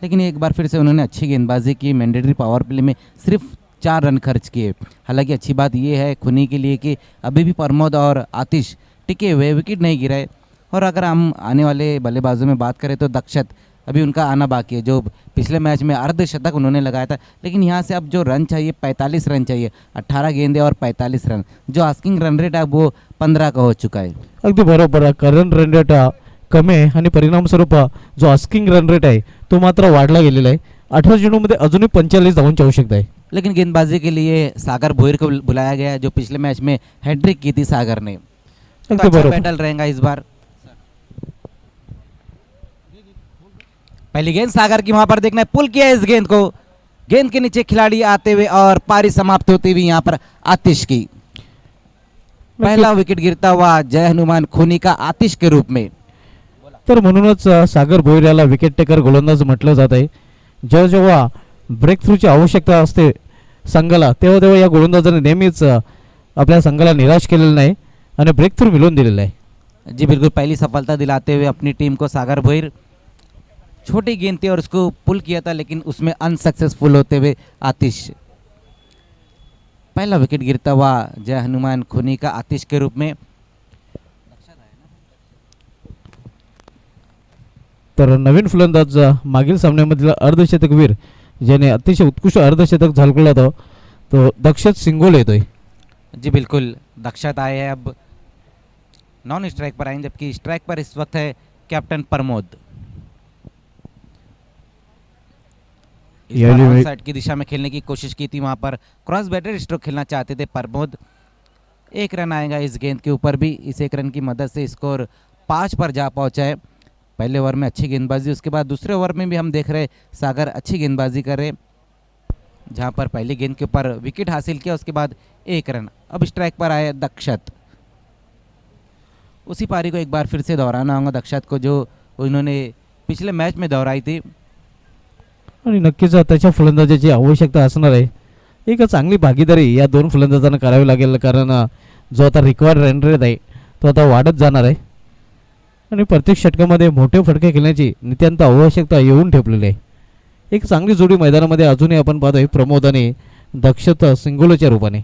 लेकिन एक बार फिर से उन्होंने अच्छी गेंदबाजी की. मैंडेटरी पावर प्ले में सिर्फ 4 रन खर्च किए. हालांकि अच्छी बात यह है खूनी के लिए कि अभी भी प्रमोद और आतिश टिके हुए, विकेट नहीं गिराए. और अगर हम आने वाले बल्लेबाजों में बात करें तो दक्षत अभी उनका आना बाकी है. जो पिछले मैच में अर्धशतक उन्होंने लगाया था, लेकिन यहाँ से अब जो रन चाहिए 45 रन चाहिए. 18 गेंदे और 45 रन. जो आस्किंग रन रेट है वो 15 का हो चुका है. अगदी बरोबर. करंट रन रेट कमी आहे, आणि परिणामस्वरूप जो आस्किंग रन रेट आहे तो मात्र वाढला गेलेला आहे. 18 चेंडूमध्ये अजूनही 45 धावांची आवश्यकता आहे. लेकिन गेंदबाजी के लिए सागर भोईर को बुलाया गया है, जो पिछले मैच में हैट्रिक की थी सागर ने। तो अगदी अच्छा बरोबर. बैटल रहेगा इस बार। पहली गेंद सागर की, वहां पर देखना है, पुल किया इस गेंद को, गेंद के नीचे खिलाड़ी आते हुए और पारी समाप्त होती हुई यहाँ पर आतिश की। पहला विकेट गिरता हुआ जय हनुमान खोनी का आतिश के रूप में। तर म्हणूनच सागर भोईर याला विकेट टेकर गोलंदाज म्हटलं जात आहे. जेव्हा जेव्हा ब्रेक थ्रूची आवश्यकता असते संघाला, तेव्हा तेव्हा या गोलंदाजाने नेहमीच आपल्या संघाला निराश केलेलं नाही आणि ब्रेक थ्रू मिळवून दिलेलं आहे. जी बिल्कुल, पहली सफलता दिलाते हुए अपनी टीम को सागर भोईर। छोटी गेंद थी और उसको पुल किया था, लेकिन उसमें अनसक्सेसफुल होते हुए आतिश। पहला विकेट गिरता हुआ जय हनुमान खोनी का आतिश के रूप में। तर नवीन फलंदाज मागील सामन्यामधील अर्धशतकवीर ज्याने अतिशय उत्कृष्ट अर्धशतक झळकलं होतं तो दक्षत सिंगोल येतोय. जी बिल्कुल, दक्षत आए हैं, अब नॉन स्ट्राइक पर आएंगे, जबकि स्ट्राइक पर इस वक्त है कैप्टन प्रमोद। इस बार यानी ऑन वे- साइड की दिशा में खेलने की कोशिश की थी, वहां पर क्रॉस बैटर स्ट्रोक खेलना चाहते थे प्रमोद। एक रन आएगा इस गेंद के ऊपर भी, इस एक रन की मदद से स्कोर 5 पर जा पहुंचा है। पहले ओवर में अच्छी गेंदबाजी, उसके बाद दूसरे ओवर में भी हम देख रहे सागर अच्छी गेंदबाजी कर रहे, जहां पर पहली गेंद के ऊपर विकेट हासिल किया, उसके बाद एक रन। अब स्ट्राइक पर आए दक्षत। उसी पारी को एक बार फिर से दोहराना होगा दक्षत को, जो उन्होंने पिछले मैच में दोहराई थी। आणि नक्कीच त्याच्या फलंदाजाची आवश्यकता असणार आहे. एक चांगली भागीदारी या दोन फलंदाजांना करावी लागेल, कारण जो आता रिक्वायर्ड रन रेट आहे तो आता वाढत जाणार आहे आणि प्रत्येक षटकामध्ये मोठे फटके खेळण्याची नितांत आवश्यकता येऊन ठेपलेली आहे. एक चांगली जोडी मैदानामध्ये अजूनही आपण पाहतोय प्रमोद आणि दक्षत सिंगोलच्या रूपाने.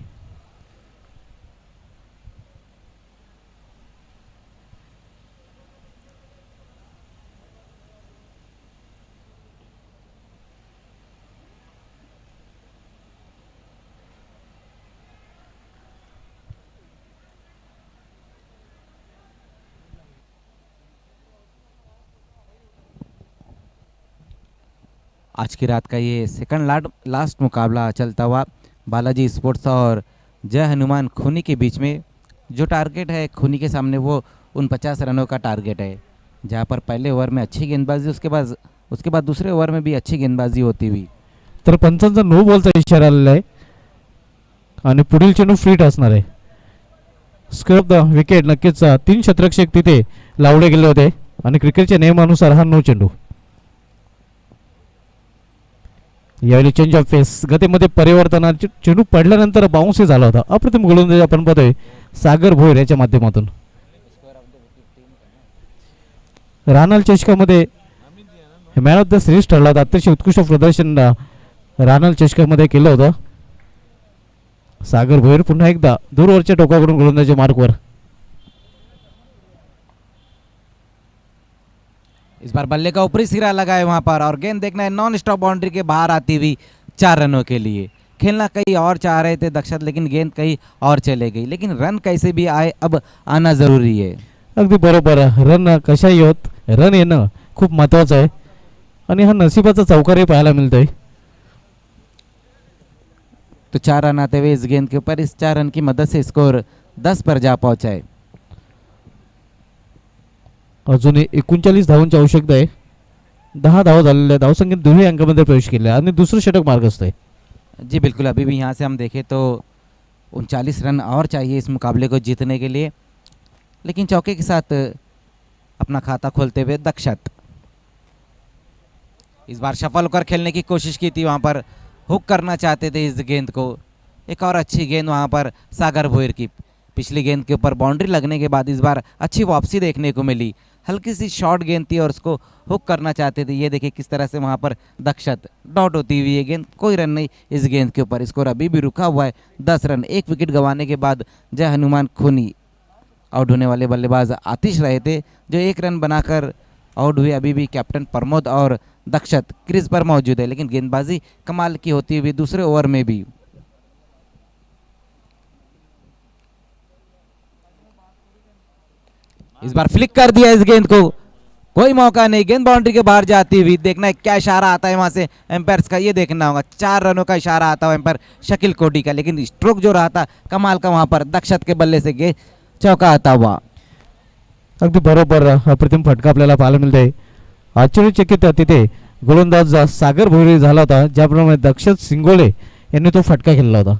आज की रात का ये सेकंड लास्ट मुकाबला चलता हुआ बालाजी स्पोर्ट्स और जय हनुमान खूनी के बीच में। जो टारगेट है खूनी के सामने वो 49 रनों का टारगेट है, जहाँ पर पहले ओवर में अच्छी गेंदबाजी, उसके बाद दूसरे ओवर में भी अच्छी गेंदबाजी होती हुई। तर पंचांचा नो बॉलचा इशारा आलेला आहे आणि पुढील चेंडू फ्रीट असणार आहे. Scrub the wicket. नक्कीच 3 शतरक्षक तिथे लावले गेले होते आणि क्रिकेटच्या नियमानुसार हा नो चेंडू. यावेळी चेंज ऑफ फेस, गतीमध्ये परिवर्तनाचे चेंडू पडल्यानंतर बाउन्स झाला होता. अप्रतिम गोलंदाजी आपण पाहतोय सागर भोईर याच्या माध्यमातून. रानाल चषकामध्ये मॅन ऑफ द सिरीज ठरला होता. अतिशय उत्कृष्ट प्रदर्शन रानाल चषकामध्ये केलं होतं. सागर भोईर पुन्हा एकदा दूरवरच्या टोकाकडून गोलंदाजी मार्कवर. इस बार बल्ले का ऊपरी सिरा लगा है वहां पर, और गेंद देखना है नॉन स्टॉप बाउंड्री के बाहर आती हुई 4 रनों के लिए। खेलना कहीं और चाह रहे थे दक्षत, लेकिन गेंद कहीं और चले गई, लेकिन रन कैसे भी आए अब आना जरूरी है। अगदी बरोबर. रन कशाही होत, रन येणं खूप महत्त्वाचं आहे आणि हा नशिबाचा चौकारही पाहायला मिळतोय. तो 4 रन आते हुए इस गेंद के ऊपर, इस 4 रन की मदद से स्कोर 10 पर जा पहुंचा है। अजूनही 39 धावांची आवश्यकता आहे. 10 धावा झालेल्या, धावसंख्येत दोन्ही अंकामध्ये प्रवेश केला आणि दुसरं षटक मार्गस्थ आहे. जी बिल्कुल, अभी भी यहाँ से हम देखें तो 39 रन और चाहिए इस मुकाबले को जीतने के लिए, लेकिन चौके के साथ अपना खाता खोलते हुए दक्षत। इस बार सफल होकर खेलने की कोशिश की थी, वहाँ पर हुक करना चाहते थे इस गेंद को। एक और अच्छी गेंद वहाँ पर सागर भोईर की, पिछली गेंद के ऊपर बाउंड्री लगने के बाद इस बार अच्छी वापसी देखने को मिली। हल्की सी शॉर्ट गेंद थी और उसको हुक करना चाहते थे। ये देखिए किस तरह से वहाँ पर दक्षत डॉट होती हुई ये गेंद, कोई रन नहीं इस गेंद के ऊपर। स्कोर अभी भी रुका हुआ है 10 रन। एक विकेट गंवाने के बाद जय हनुमान खूनी आउट होने वाले बल्लेबाज आतिश रहे थे, जो 1 रन बनाकर आउट हुए। अभी भी कैप्टन प्रमोद और दक्षत क्रीज पर मौजूद है, लेकिन गेंदबाजी कमाल की होती हुई दूसरे ओवर में भी। इस बार फ्लिक कर दिया इस गेंद को, कोई मौका नहीं, गेंद बाउंड्री के बाहर जाती हुई। देखना है क्या इशारा आता है वहां से एम्पायर्स का, ये देखना होगा। 4 रनों का इशारा आता है एम्पायर शकील कोडी का, लेकिन स्ट्रोक जो रहा था कमाल का वहां पर दक्षत के बल्ले से गेंद चौका आता हुआ। अगदी बरोबर अप्रतिम फटका आपल्याला पाहायला मिळते. आश्चर्यचकित तिथे गोलंदाज सागर भोईर झाला होता, ज्याप्रमाणे दक्षत सिंगोले यांनी तो फटका खेळला होता.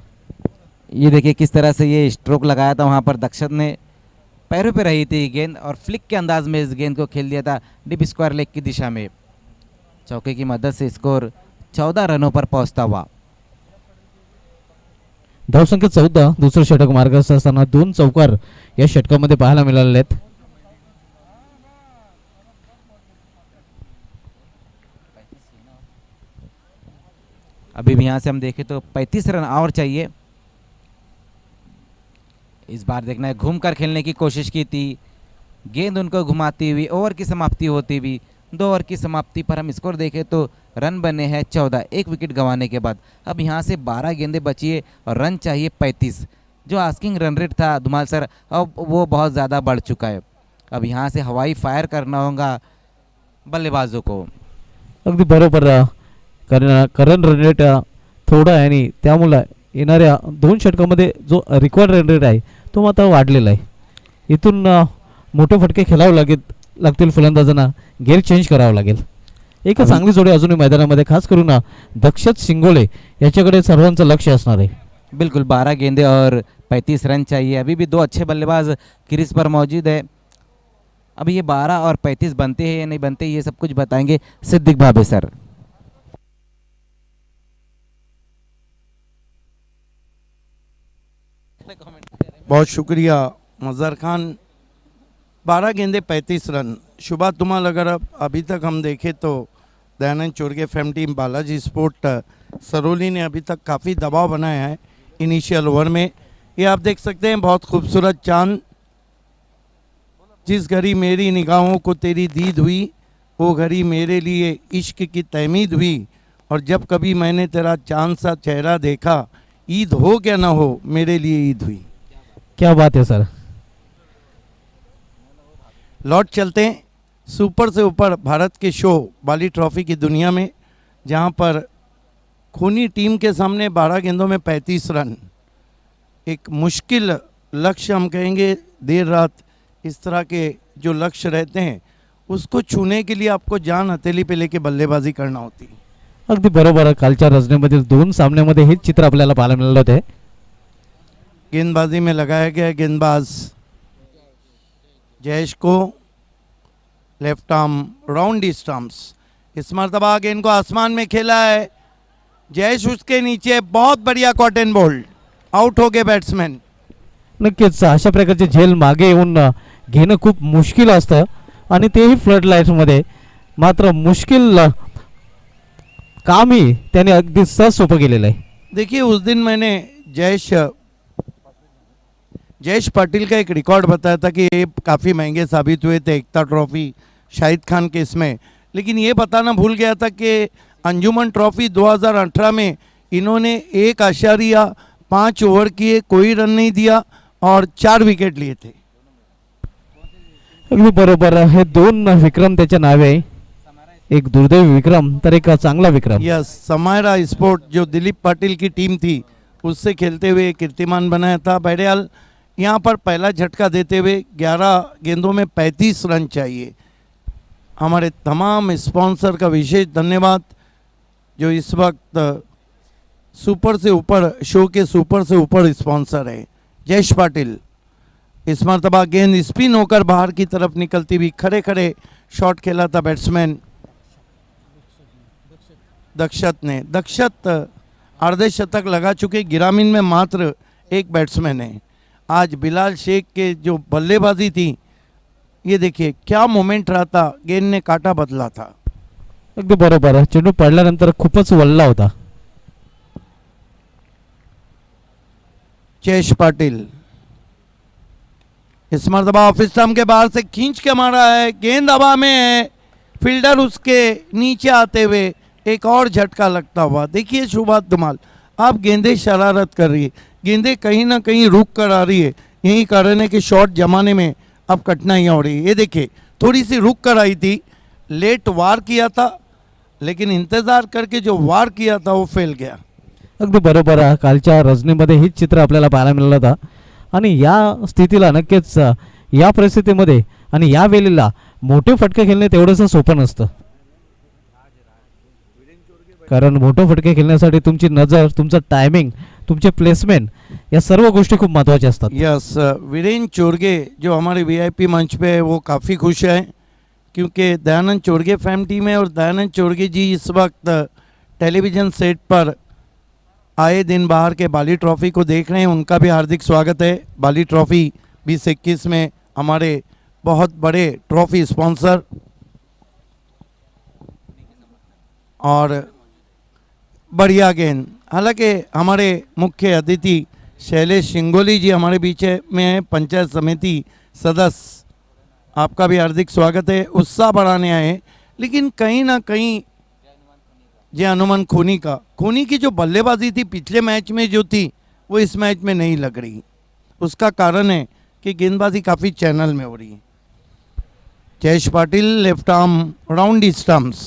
ये देखिए किस तरह से ये स्ट्रोक लगाया था वहां पर दक्षत ने, पैरों पे रही थी गेंद और फ्लिक के अंदाज में इस गेंद को खेल दिया था डीप स्क्वायर लेग की दिशा में। चौके की मदद से स्कोर 14 रनों पर पहुंचता हुआ। धावसंख्या 14. दुसरं षटक मार्गस्थ असताना 2 चौकार या षटकामध्ये पाहायला मिळाले आहेत. अभी भी यहाँ से हम देखें तो 35 रन और चाहिए। इस बार देखना है घूमकर खेलने की कोशिश की थी, गेंद उनको घुमाती हुई ओवर की समाप्ति होती हुई। 2 ओवर की समाप्ति पर हम स्कोर देखें तो रन बने हैं 14, 1 विकेट गंवाने के बाद। अब यहाँ से 12 गेंदें बची है और रन चाहिए 35। जो आस्किंग रन रेट था धुमाल सर, अब वो बहुत ज़्यादा बढ़ चुका है। अब यहाँ से हवाई फायर करना होगा बल्लेबाजों को। अगदी बरोबर करंट रन रेट थोडा आहे आणि त्यामुळे येणाऱ्या 2 षटकामध्ये जो रिक्वायर्ड रन रेट आहे तो मात्र वाढलेला आहे. इथून मोठे फटके खेळावे लागतील फलंदाजांना, गेअर चेंज करावं लागेल. एक चांगली जोडी अजूनही मैदानामध्ये खास करून दक्षत सिंगोले याच्याकडे सर्वांचं लक्ष असणार आहे. बिल्कुल 12 गेंदे और 35 रन चाहिए। अभी भी 2 अच्छे बल्लेबाज क्रीज पर मौजूद है। अब ये 12 और 35 बनते हैं या नहीं बनते, ये सब कुछ बताएंगे सिद्दीक भाभे सर। बहुत शुक्रिया मज़हर खान. 12 गेंदे 35 रन. शुभा तुम्हाल, अगर अभी तक हम देखें तो Dayanand Chorge fame team Balaji sport Saroli ने अभी तक काफ़ी दबाव बनाया है इनिशियल ओवर में. ये आप देख सकते हैं बहुत खूबसूरत चांद. जिस घड़ी मेरी निगाहों को तेरी दीद हुई वो घड़ी मेरे लिए इश्क की तहमीद हुई, और जब कभी मैंने तेरा चांद सा चेहरा देखा, ईद हो क्या ना हो मेरे लिए ईद हुई. क्या बात है सर. लौट चलते हैं सुपर से ऊपर भारत के शो बाली ट्रॉफी की दुनिया में, जहां पर खूनी टीम के सामने 12 गेंदों में 35 रन एक मुश्किल लक्ष्य हम कहेंगे. देर रात इस तरह के जो लक्ष्य रहते हैं उसको छूने के लिए आपको जान हथेली पे लेके बल्लेबाजी करना होती है. अगदी बरोबर. कालच्या रजनीमधील 2 सामन्यामध्ये हेच चित्र आपल्याला पाहायला मिळालं होते. गेंदबाजी में लगाया गया गेंदबाज जयेश को लेफ्ट आर्म राउंड स्टम्प्स. इस मरतबा गेंद को आसमान में खेला है जयेश, उसके नीचे बहुत बढ़िया कॉटन बोल्ड. आउट हो गए बॅट्समॅन. नक्कीच अशा प्रकारचे झेल मागे येऊन घेणं खूप मुश्किल असतं आणि तेही फ्लड लाईट्समध्ये. मात्र मुश्किल कामही त्याने अगदी सहज सोपं केलेलं आहे. देखिए उस दिन मैंने जयेश पाटिल का एक रिकॉर्ड बताया था कि ये काफ़ी महंगे साबित हुए थे, एकता ट्रॉफी शाहिद खान के इसमें. लेकिन ये बताना भूल गया था कि अंजुमन ट्रॉफी 2018 में इन्होंने 1.5 ओवर किए, कोई रन नहीं दिया और 4 विकेट लिए थे. अगदी बरोबर. हे 2 विक्रम त्याच्या नावे आहे. एक दुर्दैवी विक्रम तर एक चांगला विक्रम. यस, समायरा स्पोर्ट जो दिलीप पाटिल की टीम थी उससे खेलते हुए कीर्तिमान बनाया था. बहरहाल यहाँ पर पहला झटका देते हुए 11 गेंदों में 35 रन चाहिए. हमारे तमाम स्पॉन्सर का विशेष धन्यवाद जो इस वक्त सुपर से ऊपर शो के सुपर से ऊपर स्पॉन्सर है. जयेश पाटिल. इस मरतबा गेंद स्पिन होकर बाहर की तरफ निकलती हुई खड़े खड़े शॉट खेला था बैट्समैन दक्षत ने. दक्षत अर्धशतक लगा चुके. ग्रामीण में मात्र एक बैट्समैन है. आज बिलाल शेख के जो बल्लेबाजी थी, ये देखिए क्या मोमेंट रहा था, गेंद ने काटा बदला था. अगदी बरोबर. चेंडू पडल्यानंतर खूपच वळला होता. जयेश पाटिल. इस मरतबा ऑफ स्टंप के बाहर से खींच के मारा है, गेंद हवा में है, फील्डर उसके नीचे आते हुए एक और झटका लगता हुआ. देखिए शुभा धुमाल, आप गेंदें शरारत कर रही है, गेंदें कहीं ना कहीं रुक कर आ रही है. यही कारण है कि शॉट जमाने में अब कठिनाइयाँ हो रही है. ये देखिए थोड़ी सी रुक कर आई थी, लेट वार किया था, लेकिन इंतज़ार करके जो वार किया था वो फेल गया. अगदी बरोबर आहे. कालच्या रजनीमध्ये हेच चित्र आपल्याला पाहायला मिळालं होतं आणि या स्थितीला नक्कीच या परिस्थितीमध्ये आणि या वेळेला मोठे फटके खेळणे तेवढंसं सोपं नसतं, कारण मोठे फटके खेळण्यासाठी तुमची नजर, तुमचं टायमिंग, तुमचे प्लेसमेंट या सर्व गोष्टी खूप महत्त्वाच्या असतात. यस, वीरेंद्र चोरगे जो हमारे वीआईपी मंच पे है वो काफ़ी खुश हैं, क्योंकि दयानंद चोरगे फैम टीम है और दयानंद चोरगे जी इस वक्त टेलीविज़न सेट पर आए दिन बाहर के बाली ट्रॉफ़ी को देख रहे हैं. उनका भी हार्दिक स्वागत है. बाली ट्रॉफ़ी 2021 में हमारे बहुत बड़े ट्रॉफ़ी स्पॉन्सर और बढ़िया गेंद. हालांकि हमारे मुख्य अतिथि शैलेश सिंगोली जी हमारे बीच में हैं, पंचायत समिति सदस्य. आपका भी हार्दिक स्वागत है. उत्साह बढ़ाने आए हैं, लेकिन कहीं ना कहीं जय हनुमान खूनी की जो बल्लेबाजी थी पिछले मैच में जो थी वो इस मैच में नहीं लग रही. उसका कारण है कि गेंदबाजी काफ़ी चैनल में हो रही है. Jayesh Patil left arm round the stumps,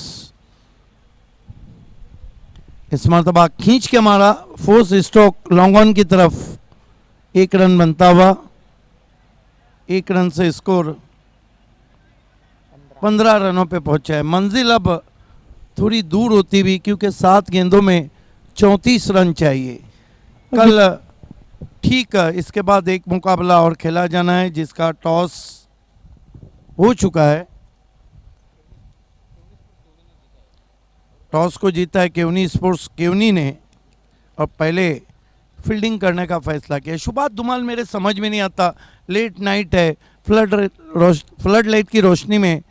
इस मरतबा खींच के मारा, फोर्स स्ट्रोक लॉन्ग ऑन की तरफ. 1 रन बनता हुआ, 1 रन से स्कोर 15 रनों पे पहुंचा है. मंजिल अब थोड़ी दूर होती हुई, क्योंकि 7 गेंदों में 34 रन चाहिए. कल ठीक है, इसके बाद एक मुकाबला और खेला जाना है जिसका टॉस हो चुका है. टॉस को जीता है केवनी स्पोर्ट्स केवनी ने और पहले फील्डिंग करने का फैसला किया. शुभात धुमाल मेरे समझ में नहीं आता, लेट नाइट है, फ्लड लाइट की रोशनी में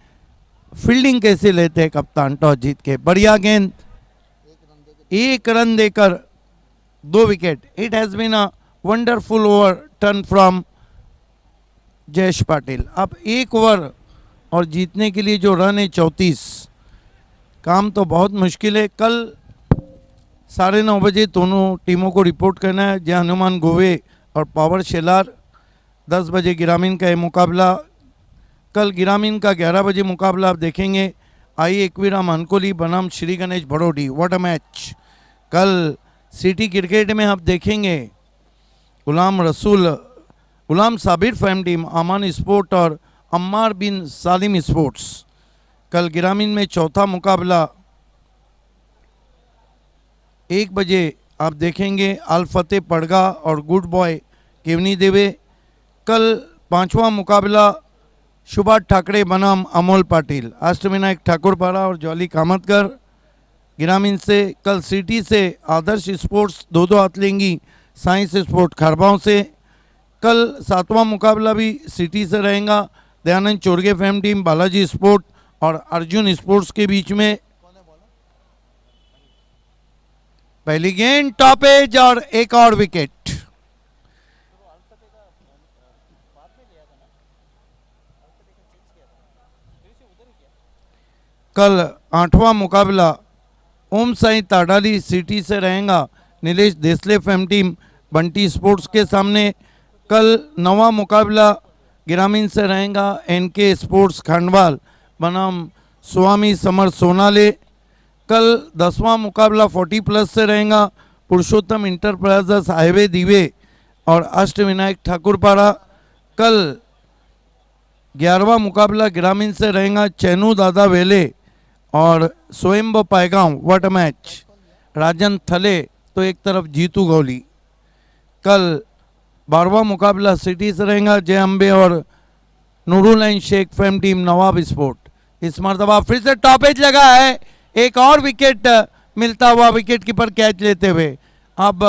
फील्डिंग कैसे लेते हैं कप्तान टॉस जीत के. बढ़िया गेंद, 1 रन देकर 2 wicket. It has been a wonderful over turn from Jayesh Patil. अब 1 ओवर और जीतने के लिए जो रन है 34, काम तो बहुत मुश्किल है. कल 9:30 बजे दोनों टीमों को रिपोर्ट करना है. जय हनुमान गोवे और पावर शेलार. 10 बजे गिरामीन का ये मुकाबला. कल गिरामीन का 11 बजे मुकाबला आप देखेंगे. आई एक्वीरा मानकोली बनाम Shri Ganesh Bhadodi. What a match. कल सिटी क्रिकेट में आप देखेंगे गुलाम साबिर फैम टीम अमान स्पोर्ट और अम्मार बिन सालिम स्पोर्ट्स. कल गिरामीन में चौथा मुकाबला 1 बजे आप देखेंगे अल फतेह पड़गा और गुड बॉय केवनी देवे. कल 5वां मुकाबला सुभाष ठाकरे बनाम अमोल पाटिल, अष्टविनायक ठाकुरपाड़ा और जॉली कामतकर. गिरामीन से कल सिटी से आदर्श स्पोर्ट्स 2-2 हाथ लेंगी साइंस स्पोर्ट खारबाव से. कल 7वां मुकाबला भी सिटी से रहेगा, Dayanand Chorge fam team Balaji sport और अर्जुन स्पोर्ट्स के बीच में. पहली गेंद टॉप एज और एक और विकेट. कल 8वां मुकाबला ओम साई ताडाली सिटी से रहेगा Nilesh Desale fam team Bunty sports के सामने. कल 9वां मुकाबला गिरामीन से रहेगा एनके स्पोर्ट्स खंडवाल बनाम स्वामी समर सोनाले. कल 10वां मुकाबला 40+ से रहेगा पुरुषोत्तम इंटरप्राइजेस हाईवे दीवे और अष्टविनायक ठाकुरपाड़ा. कल 11वां मुकाबला ग्रामीण से रहेगा चैनू दादा वेले और स्वयंभ पायगांव. What a match. राजन थले तो एक तरफ जीतू गौली. कल 12वां मुकाबला सिटी से रहेगा जय अम्बे और नूरुलाइन शेख फैम टीम नवाब स्पोर्ट. इस मरतबा फिर से टॉपेज लगा है, एक और विकेट मिलता हुआ विकेट कीपर कैच लेते हुए. अब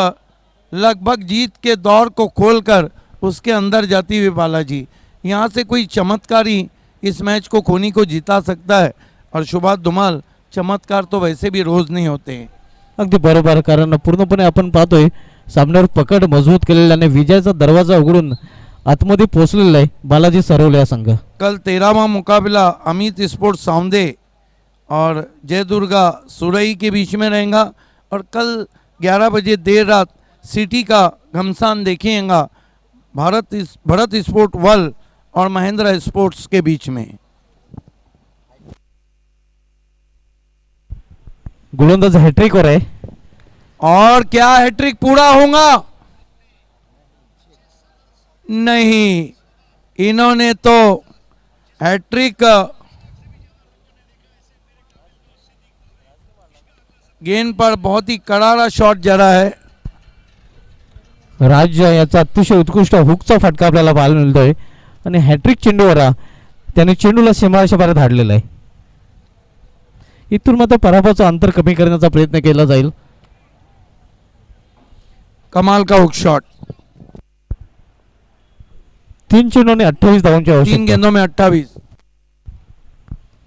लगभग जीत के दौर को खोलकर उसके अंदर जाती हुई बालाजी. यहाँ से कोई चमत्कारी इस मैच को खोनी को जिता सकता है और शुभात धुमाल चमत्कार तो वैसे भी रोज नहीं होते हैं. अगदी बरोबर, कारण पूर्णपणे आपण पाहतोय सामन्यावर पकड मजबूत केलेल्याने विजयाचा दरवाजा उघडून आतमध्ये पोहोचलेला आहे बालाजी सरवले हा संघ. कल 13वां मुकाबला अमित स्पोर्ट्स साउंदे और जय दुर्गा सुरई के बीच में रहेगा और कल 11 बजे देर रात सिटी का घमसान देखिएगा भरत स्पोर्ट वर्ल्ड और महेंद्र स्पोर्ट्स के बीच में. गोलंदाज हैट्रिक हो रहा है। और क्या हैट्रिक पूरा होगा? नहीं, इन्होंने तो हैट्रिक गेंद पर बहुत ही करारा शॉट जरा है। राज्य याचा अतिशय उत्कृष्ट हुकचा फटका आपल्याला पाहायला मिळतोय आणि हॅट्रिक चेंडूवर त्याने चेंडूला सीमारेषा पार धाडलेला आहे. इथून मात्र पराभवाचं अंतर कमी करण्याचा प्रयत्न केला जाईल. कमाल का हुक शॉट. 3 चेंडूने 28 धावांची 3 आवश्यकता. गेंदों में 28.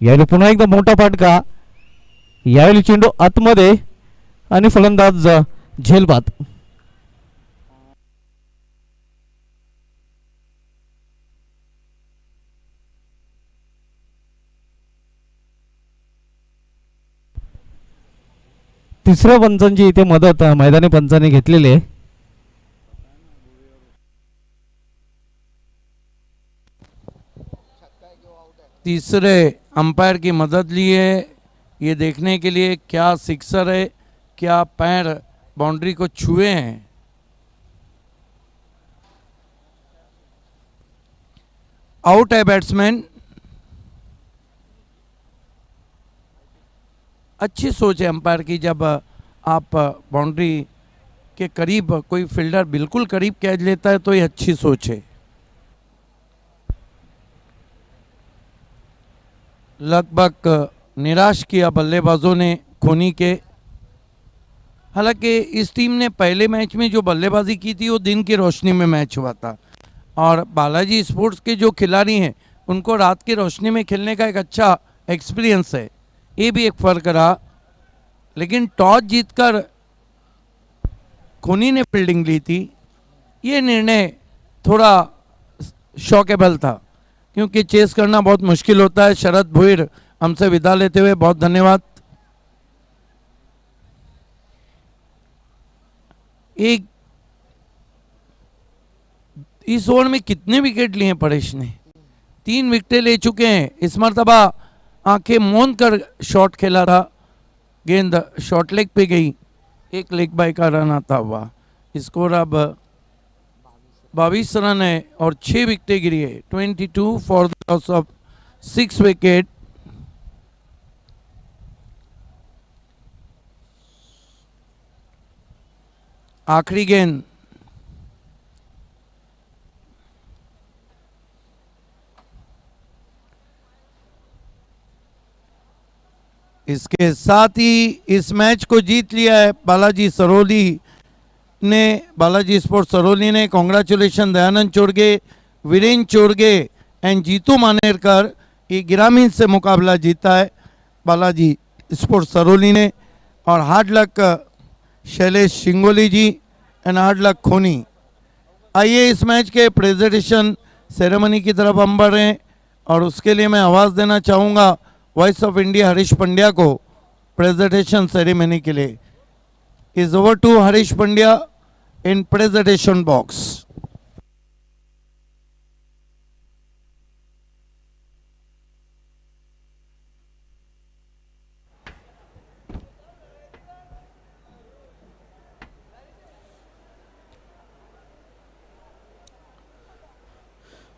यावेळी पुन्हा एकदा मोठा फटका. यावेळी चेंडू आतमध्ये आणि फलंदाज झेलबाद. तिसऱ्या पंचांची इथे मदत मैदानी पंचांनी घेतलेली आहे. तीसरे अंपायर की मदद ली है ये देखने के लिए क्या सिक्सर है, क्या पैर बाउंड्री को छुए हैं. आउट है बैट्समैन. अच्छी सोच है अंपायर की. जब आप बाउंड्री के करीब कोई फील्डर बिल्कुल करीब कैच लेता है तो ये अच्छी सोच है. लगभग निराश किया बल्लेबाजों ने खोनी के. हालांकि इस टीम ने पहले मैच में जो बल्लेबाजी की थी वो दिन की रोशनी में मैच हुआ था और बालाजी स्पोर्ट्स के जो खिलाड़ी हैं उनको रात की रोशनी में खेलने का एक अच्छा एक्सपीरियंस है. ये भी एक फ़र्क रहा. लेकिन टॉस जीतकर खोनी ने फील्डिंग ली थी. ये निर्णय थोड़ा शॉकेबल था क्योंकि चेस करना बहुत मुश्किल होता है. शरद भुईर हमसे विदा लेते हुए बहुत धन्यवाद. एक इस ओवर में कितने विकेट लिए परेश ने? 3 विकेटें ले चुके हैं. इस मरतबा आंखें मूंद कर शॉट खेला था. गेंद शॉर्ट लेग पे गई. एक लेग बाय का रन आता हुआ. स्कोर अब 22 रन है और 6 विकेटें गिरी है. 22 for the loss of 6 wicket. आखिरी गेंद. इसके साथ ही इस मैच को जीत लिया है बालाजी सरोली ने. बालाजी स्पोर्ट्स सरोली ने. Congratulation Dayanand Chorge, Virendra Chorge and Jitu Manerkar. ये ग्रामीण से मुकाबला जीता है बालाजी स्पोर्ट्स सरोली ने. और hard luck Shailesh Shingoli ji and hard luck Khoni. आइए इस मैच के प्रेजेंटेशन सेरेमनी की तरफ हम बढ़ रहे हैं और उसके लिए मैं आवाज़ देना चाहूँगा voice of India Harish Pandya को प्रेजेंटेशन सेरेमनी के लिए. Is over to Harish Pandya in presentation box.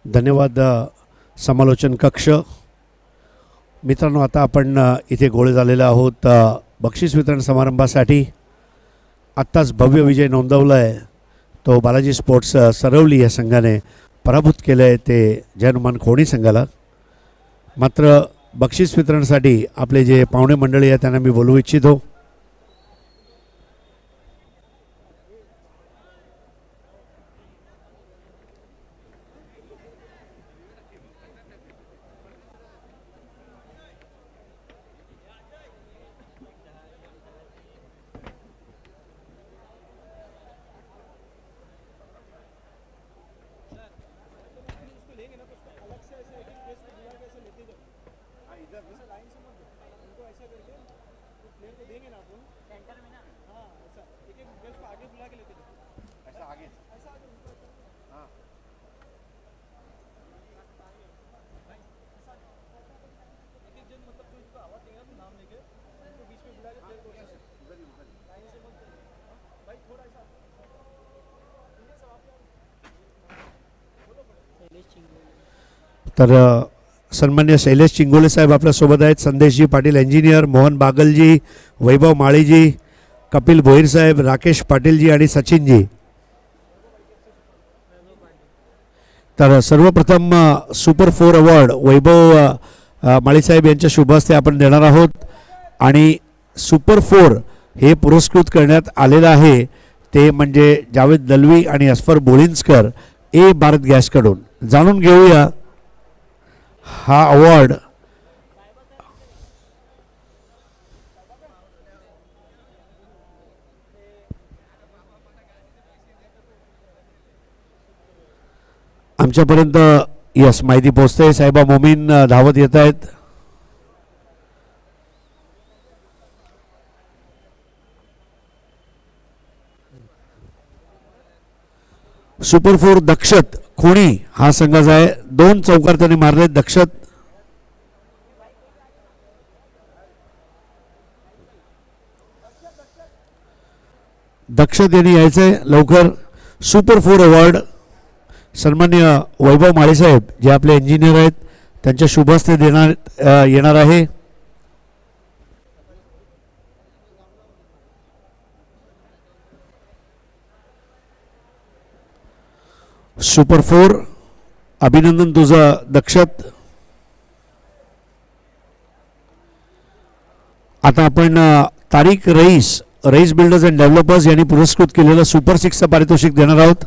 धन्यवाद समालोचन कक्ष. मित्रांनो, आता आपण इथे गोळे झालेले आहोत बक्षीस वितरण समारंभासाठी. आत्ताच भव्य विजय नोंदवला आहे तो बालाजी स्पोर्ट्स सरवली या संघाने पराभूत केलं आहे ते जयनुमान खोणी संघाला. मात्र बक्षीस वितरणासाठी आपले जे पाहुणे मंडळी आहेत त्यांना मी बोलवू इच्छितो. तर सन्मान्य शैलेश चिंगोले साहेब आपल्यासोबत आहेत, संदेशजी पाटील इंजिनियर, मोहन बागलजी, वैभव माळीजी, कपिल भोईर साहेब, राकेश पाटीलजी आणि सचिनजी. तर सर्वप्रथम सुपर 4 अवॉर्ड वैभव माळीसाहेब यांच्या शुभ हस्ते आपण देणार आहोत. आणि सुपर 4 हे पुरस्कृत करण्यात आलेलं आहे ते म्हणजे जावेद दलवी आणि अस्फर बोलिन्सकर ए भारत गॅसकडून. जाणून घेऊया हा अवॉर्ड. आमच्यापर्यंत यस माहिती पोहोचते. साहेबा मोमीन धावत येत आहेत. सुपर 4 दक्षत खोणी हा संघाचा आहे. 2 चौकार त्यांनी मारले दक्षत. दक्षत यांनी यायचंय लवकर. सुपर 4 अवॉर्ड सन्मान्य वैभव माळीसाहेब जे आपले इंजिनियर आहेत त्यांच्या शुभ हस्ते देण्यात येणार आहे. सुपर 4 अभिनंदन तुझं दक्षत. आता आपण Tariq rice builders and developers यांनी पुरस्कृत केलेलं सुपर 6चं पारितोषिक देणार आहोत.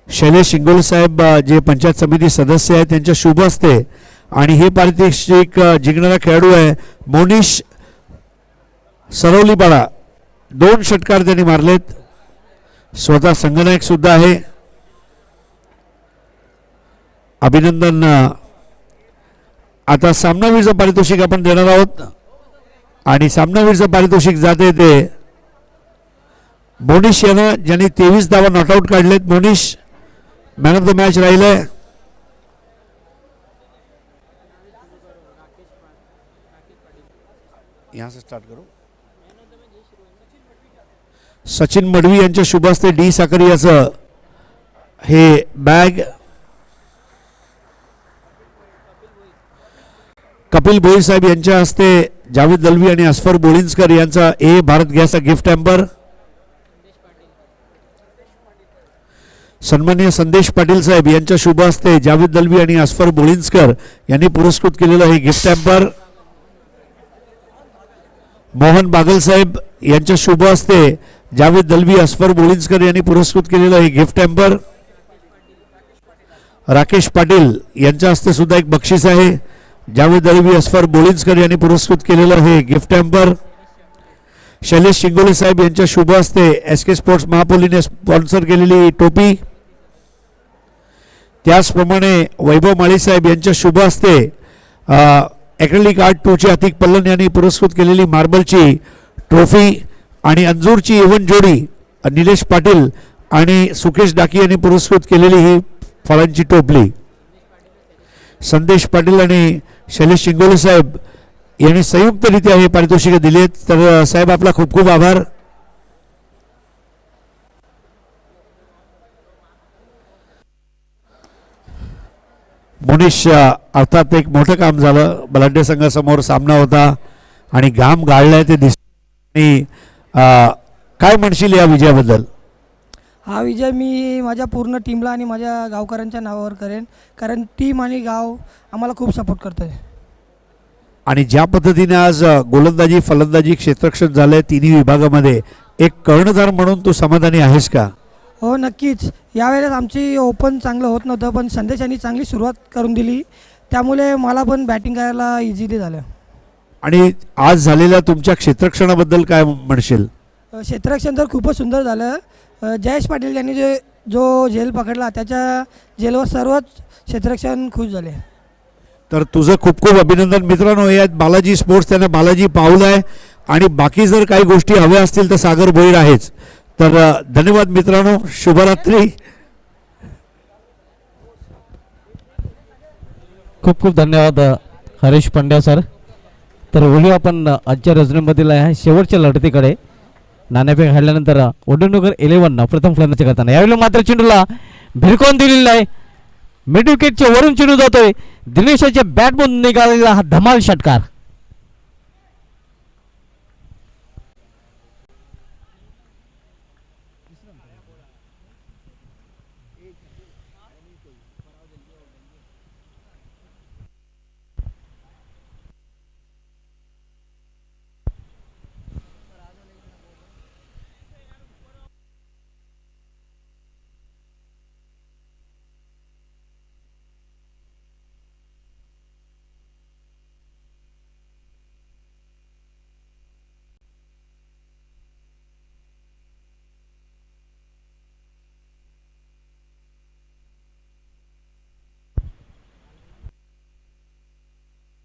शैलेश शिंगोले साहेब जे पंचायत समिती सदस्य आहेत त्यांच्या शुभ हस्ते. आणि हे पारितोषिक जिंकणारा खेळाडू आहे मोनिश सरवलीपाडा. 2 षटकार त्यांनी मारलेत. स्वतः संघनायक सुद्धा आहे. अभिनंदन. आता सामनावीरचं पारितोषिक आपण देणार आहोत आणि सामनावीरचं पारितोषिक जाते ते मोनिश यांना ज्यांनी 23 धावा नॉटआउट काढलेत. Monish man of the match राहिलंय. यहां से स्टार्ट करो. सचिन मडवी यांच्या शुभ हस्ते डी साकरियाचं हे बॅग. कपिल भोईर साहेब यांच्या हस्ते जावेद दलवी आणि अस्फर बोलिन्सकर यांचा ए भारत गॅसचा गिफ्ट हॅम्पर. सन्माननीय संदेश पाटील साहेब यांच्या शुभ हस्ते जावेद दलवी आणि अस्फर बोलिन्सकर यांनी पुरस्कृत केलेलं हे गिफ्ट हॅम्पर. मोहन बागल साहेब यांच्या शुभ हस्ते जावेद दलवी अस्फर बोलिन्सकर यांनी पुरस्कृत केलेलं हे गिफ्ट हॅम्पर. राकेश पाटील यांच्या हस्ते सुद्धा एक बक्षीस आहे. जावेद दलवी अस्फर बोलिन्सकर यांनी पुरस्कृत केलेलं हे गिफ्ट हॅम्पर. शैलेश शिंगोले साहेब यांच्या शुभ हस्ते SK स्पोर्ट्स महापोलीने स्पॉन्सर केलेली टोपी. त्याचप्रमाणे वैभव माळी साहेब यांच्या शुभ हस्ते ॲक्रेलिक आर्ट 2चे अतिक पल्लन यांनी पुरस्कृत केलेली मार्बलची ट्रॉफी. आणि अंजूरची इव्हन जोडी निलेश पाटील आणि सुकेश डाकी यांनी पुरस्कृत केलेली ही फळांची टोपली. संदेश पाटील आणि शैलेश शिंगोले साहेब यांनी संयुक्तरित्या हे पारितोषिके दिली आहेत. तर साहेब आपला खूप खूप आभार. मोनिश अर्थात एक मोठं काम झालं. बलाढ्य संघासमोर सामना होता आणि घाम गाळलाय ते दिसत. काय म्हणशील या विजयाबद्दल? हा विजय मी माझ्या पूर्ण टीमला आणि माझ्या गावकऱ्यांच्या नावावर करेन, कारण टीम आणि गाव आम्हाला खूप सपोर्ट करत आहे. आणि ज्या पद्धतीने आज गोलंदाजी फलंदाजी क्षेत्ररक्षण झालंय तिन्ही विभागामध्ये, एक कर्णधार म्हणून तू समाधानी आहेस का? हो नक्कीच. यावेळेस आमची ओपन चांगलं होत नव्हतं, पण संदेशांनी चांगली सुरुवात करून दिली, त्यामुळे मला पण बॅटिंग करायला इझिली झालं. आणि आज झालेल्या तुमच्या क्षेत्ररक्षणाबद्दल काय म्हणशील? क्षेत्ररक्षण तर खूपच सुंदर झालं. जयेश पाटील यांनी जो झेल पकडला त्याच्या झेलवर सर्वच क्षेत्ररक्षण खुश झाले. तर तुझं खूप खूप अभिनंदन. मित्रांनो, हे आहेत बालाजी स्पोर्ट्स, त्यांना बालाजी पाऊल आहे. आणि बाकी जर काही गोष्टी हव्या असतील तर सागर भोईर आहेच. तर धन्यवाद मित्रांनो, शुभरात्री. खूप खूप धन्यवाद हरीश पंड्या सर. तर बोलू आपण आजच्या रजनीमधील आहे शेवटच्या लढतीकडे. नाणेफेक हाडल्यानंतर वडनगर 11 प्रथम फलंदाजी करताना यावेळी मात्र चेंडूला भिरकवून दिलेला आहे. मिड विकेटच्या वरून चेंडू जातोय. दिनेशाच्या बॅटमधून निघालेला हा धमाल षटकार.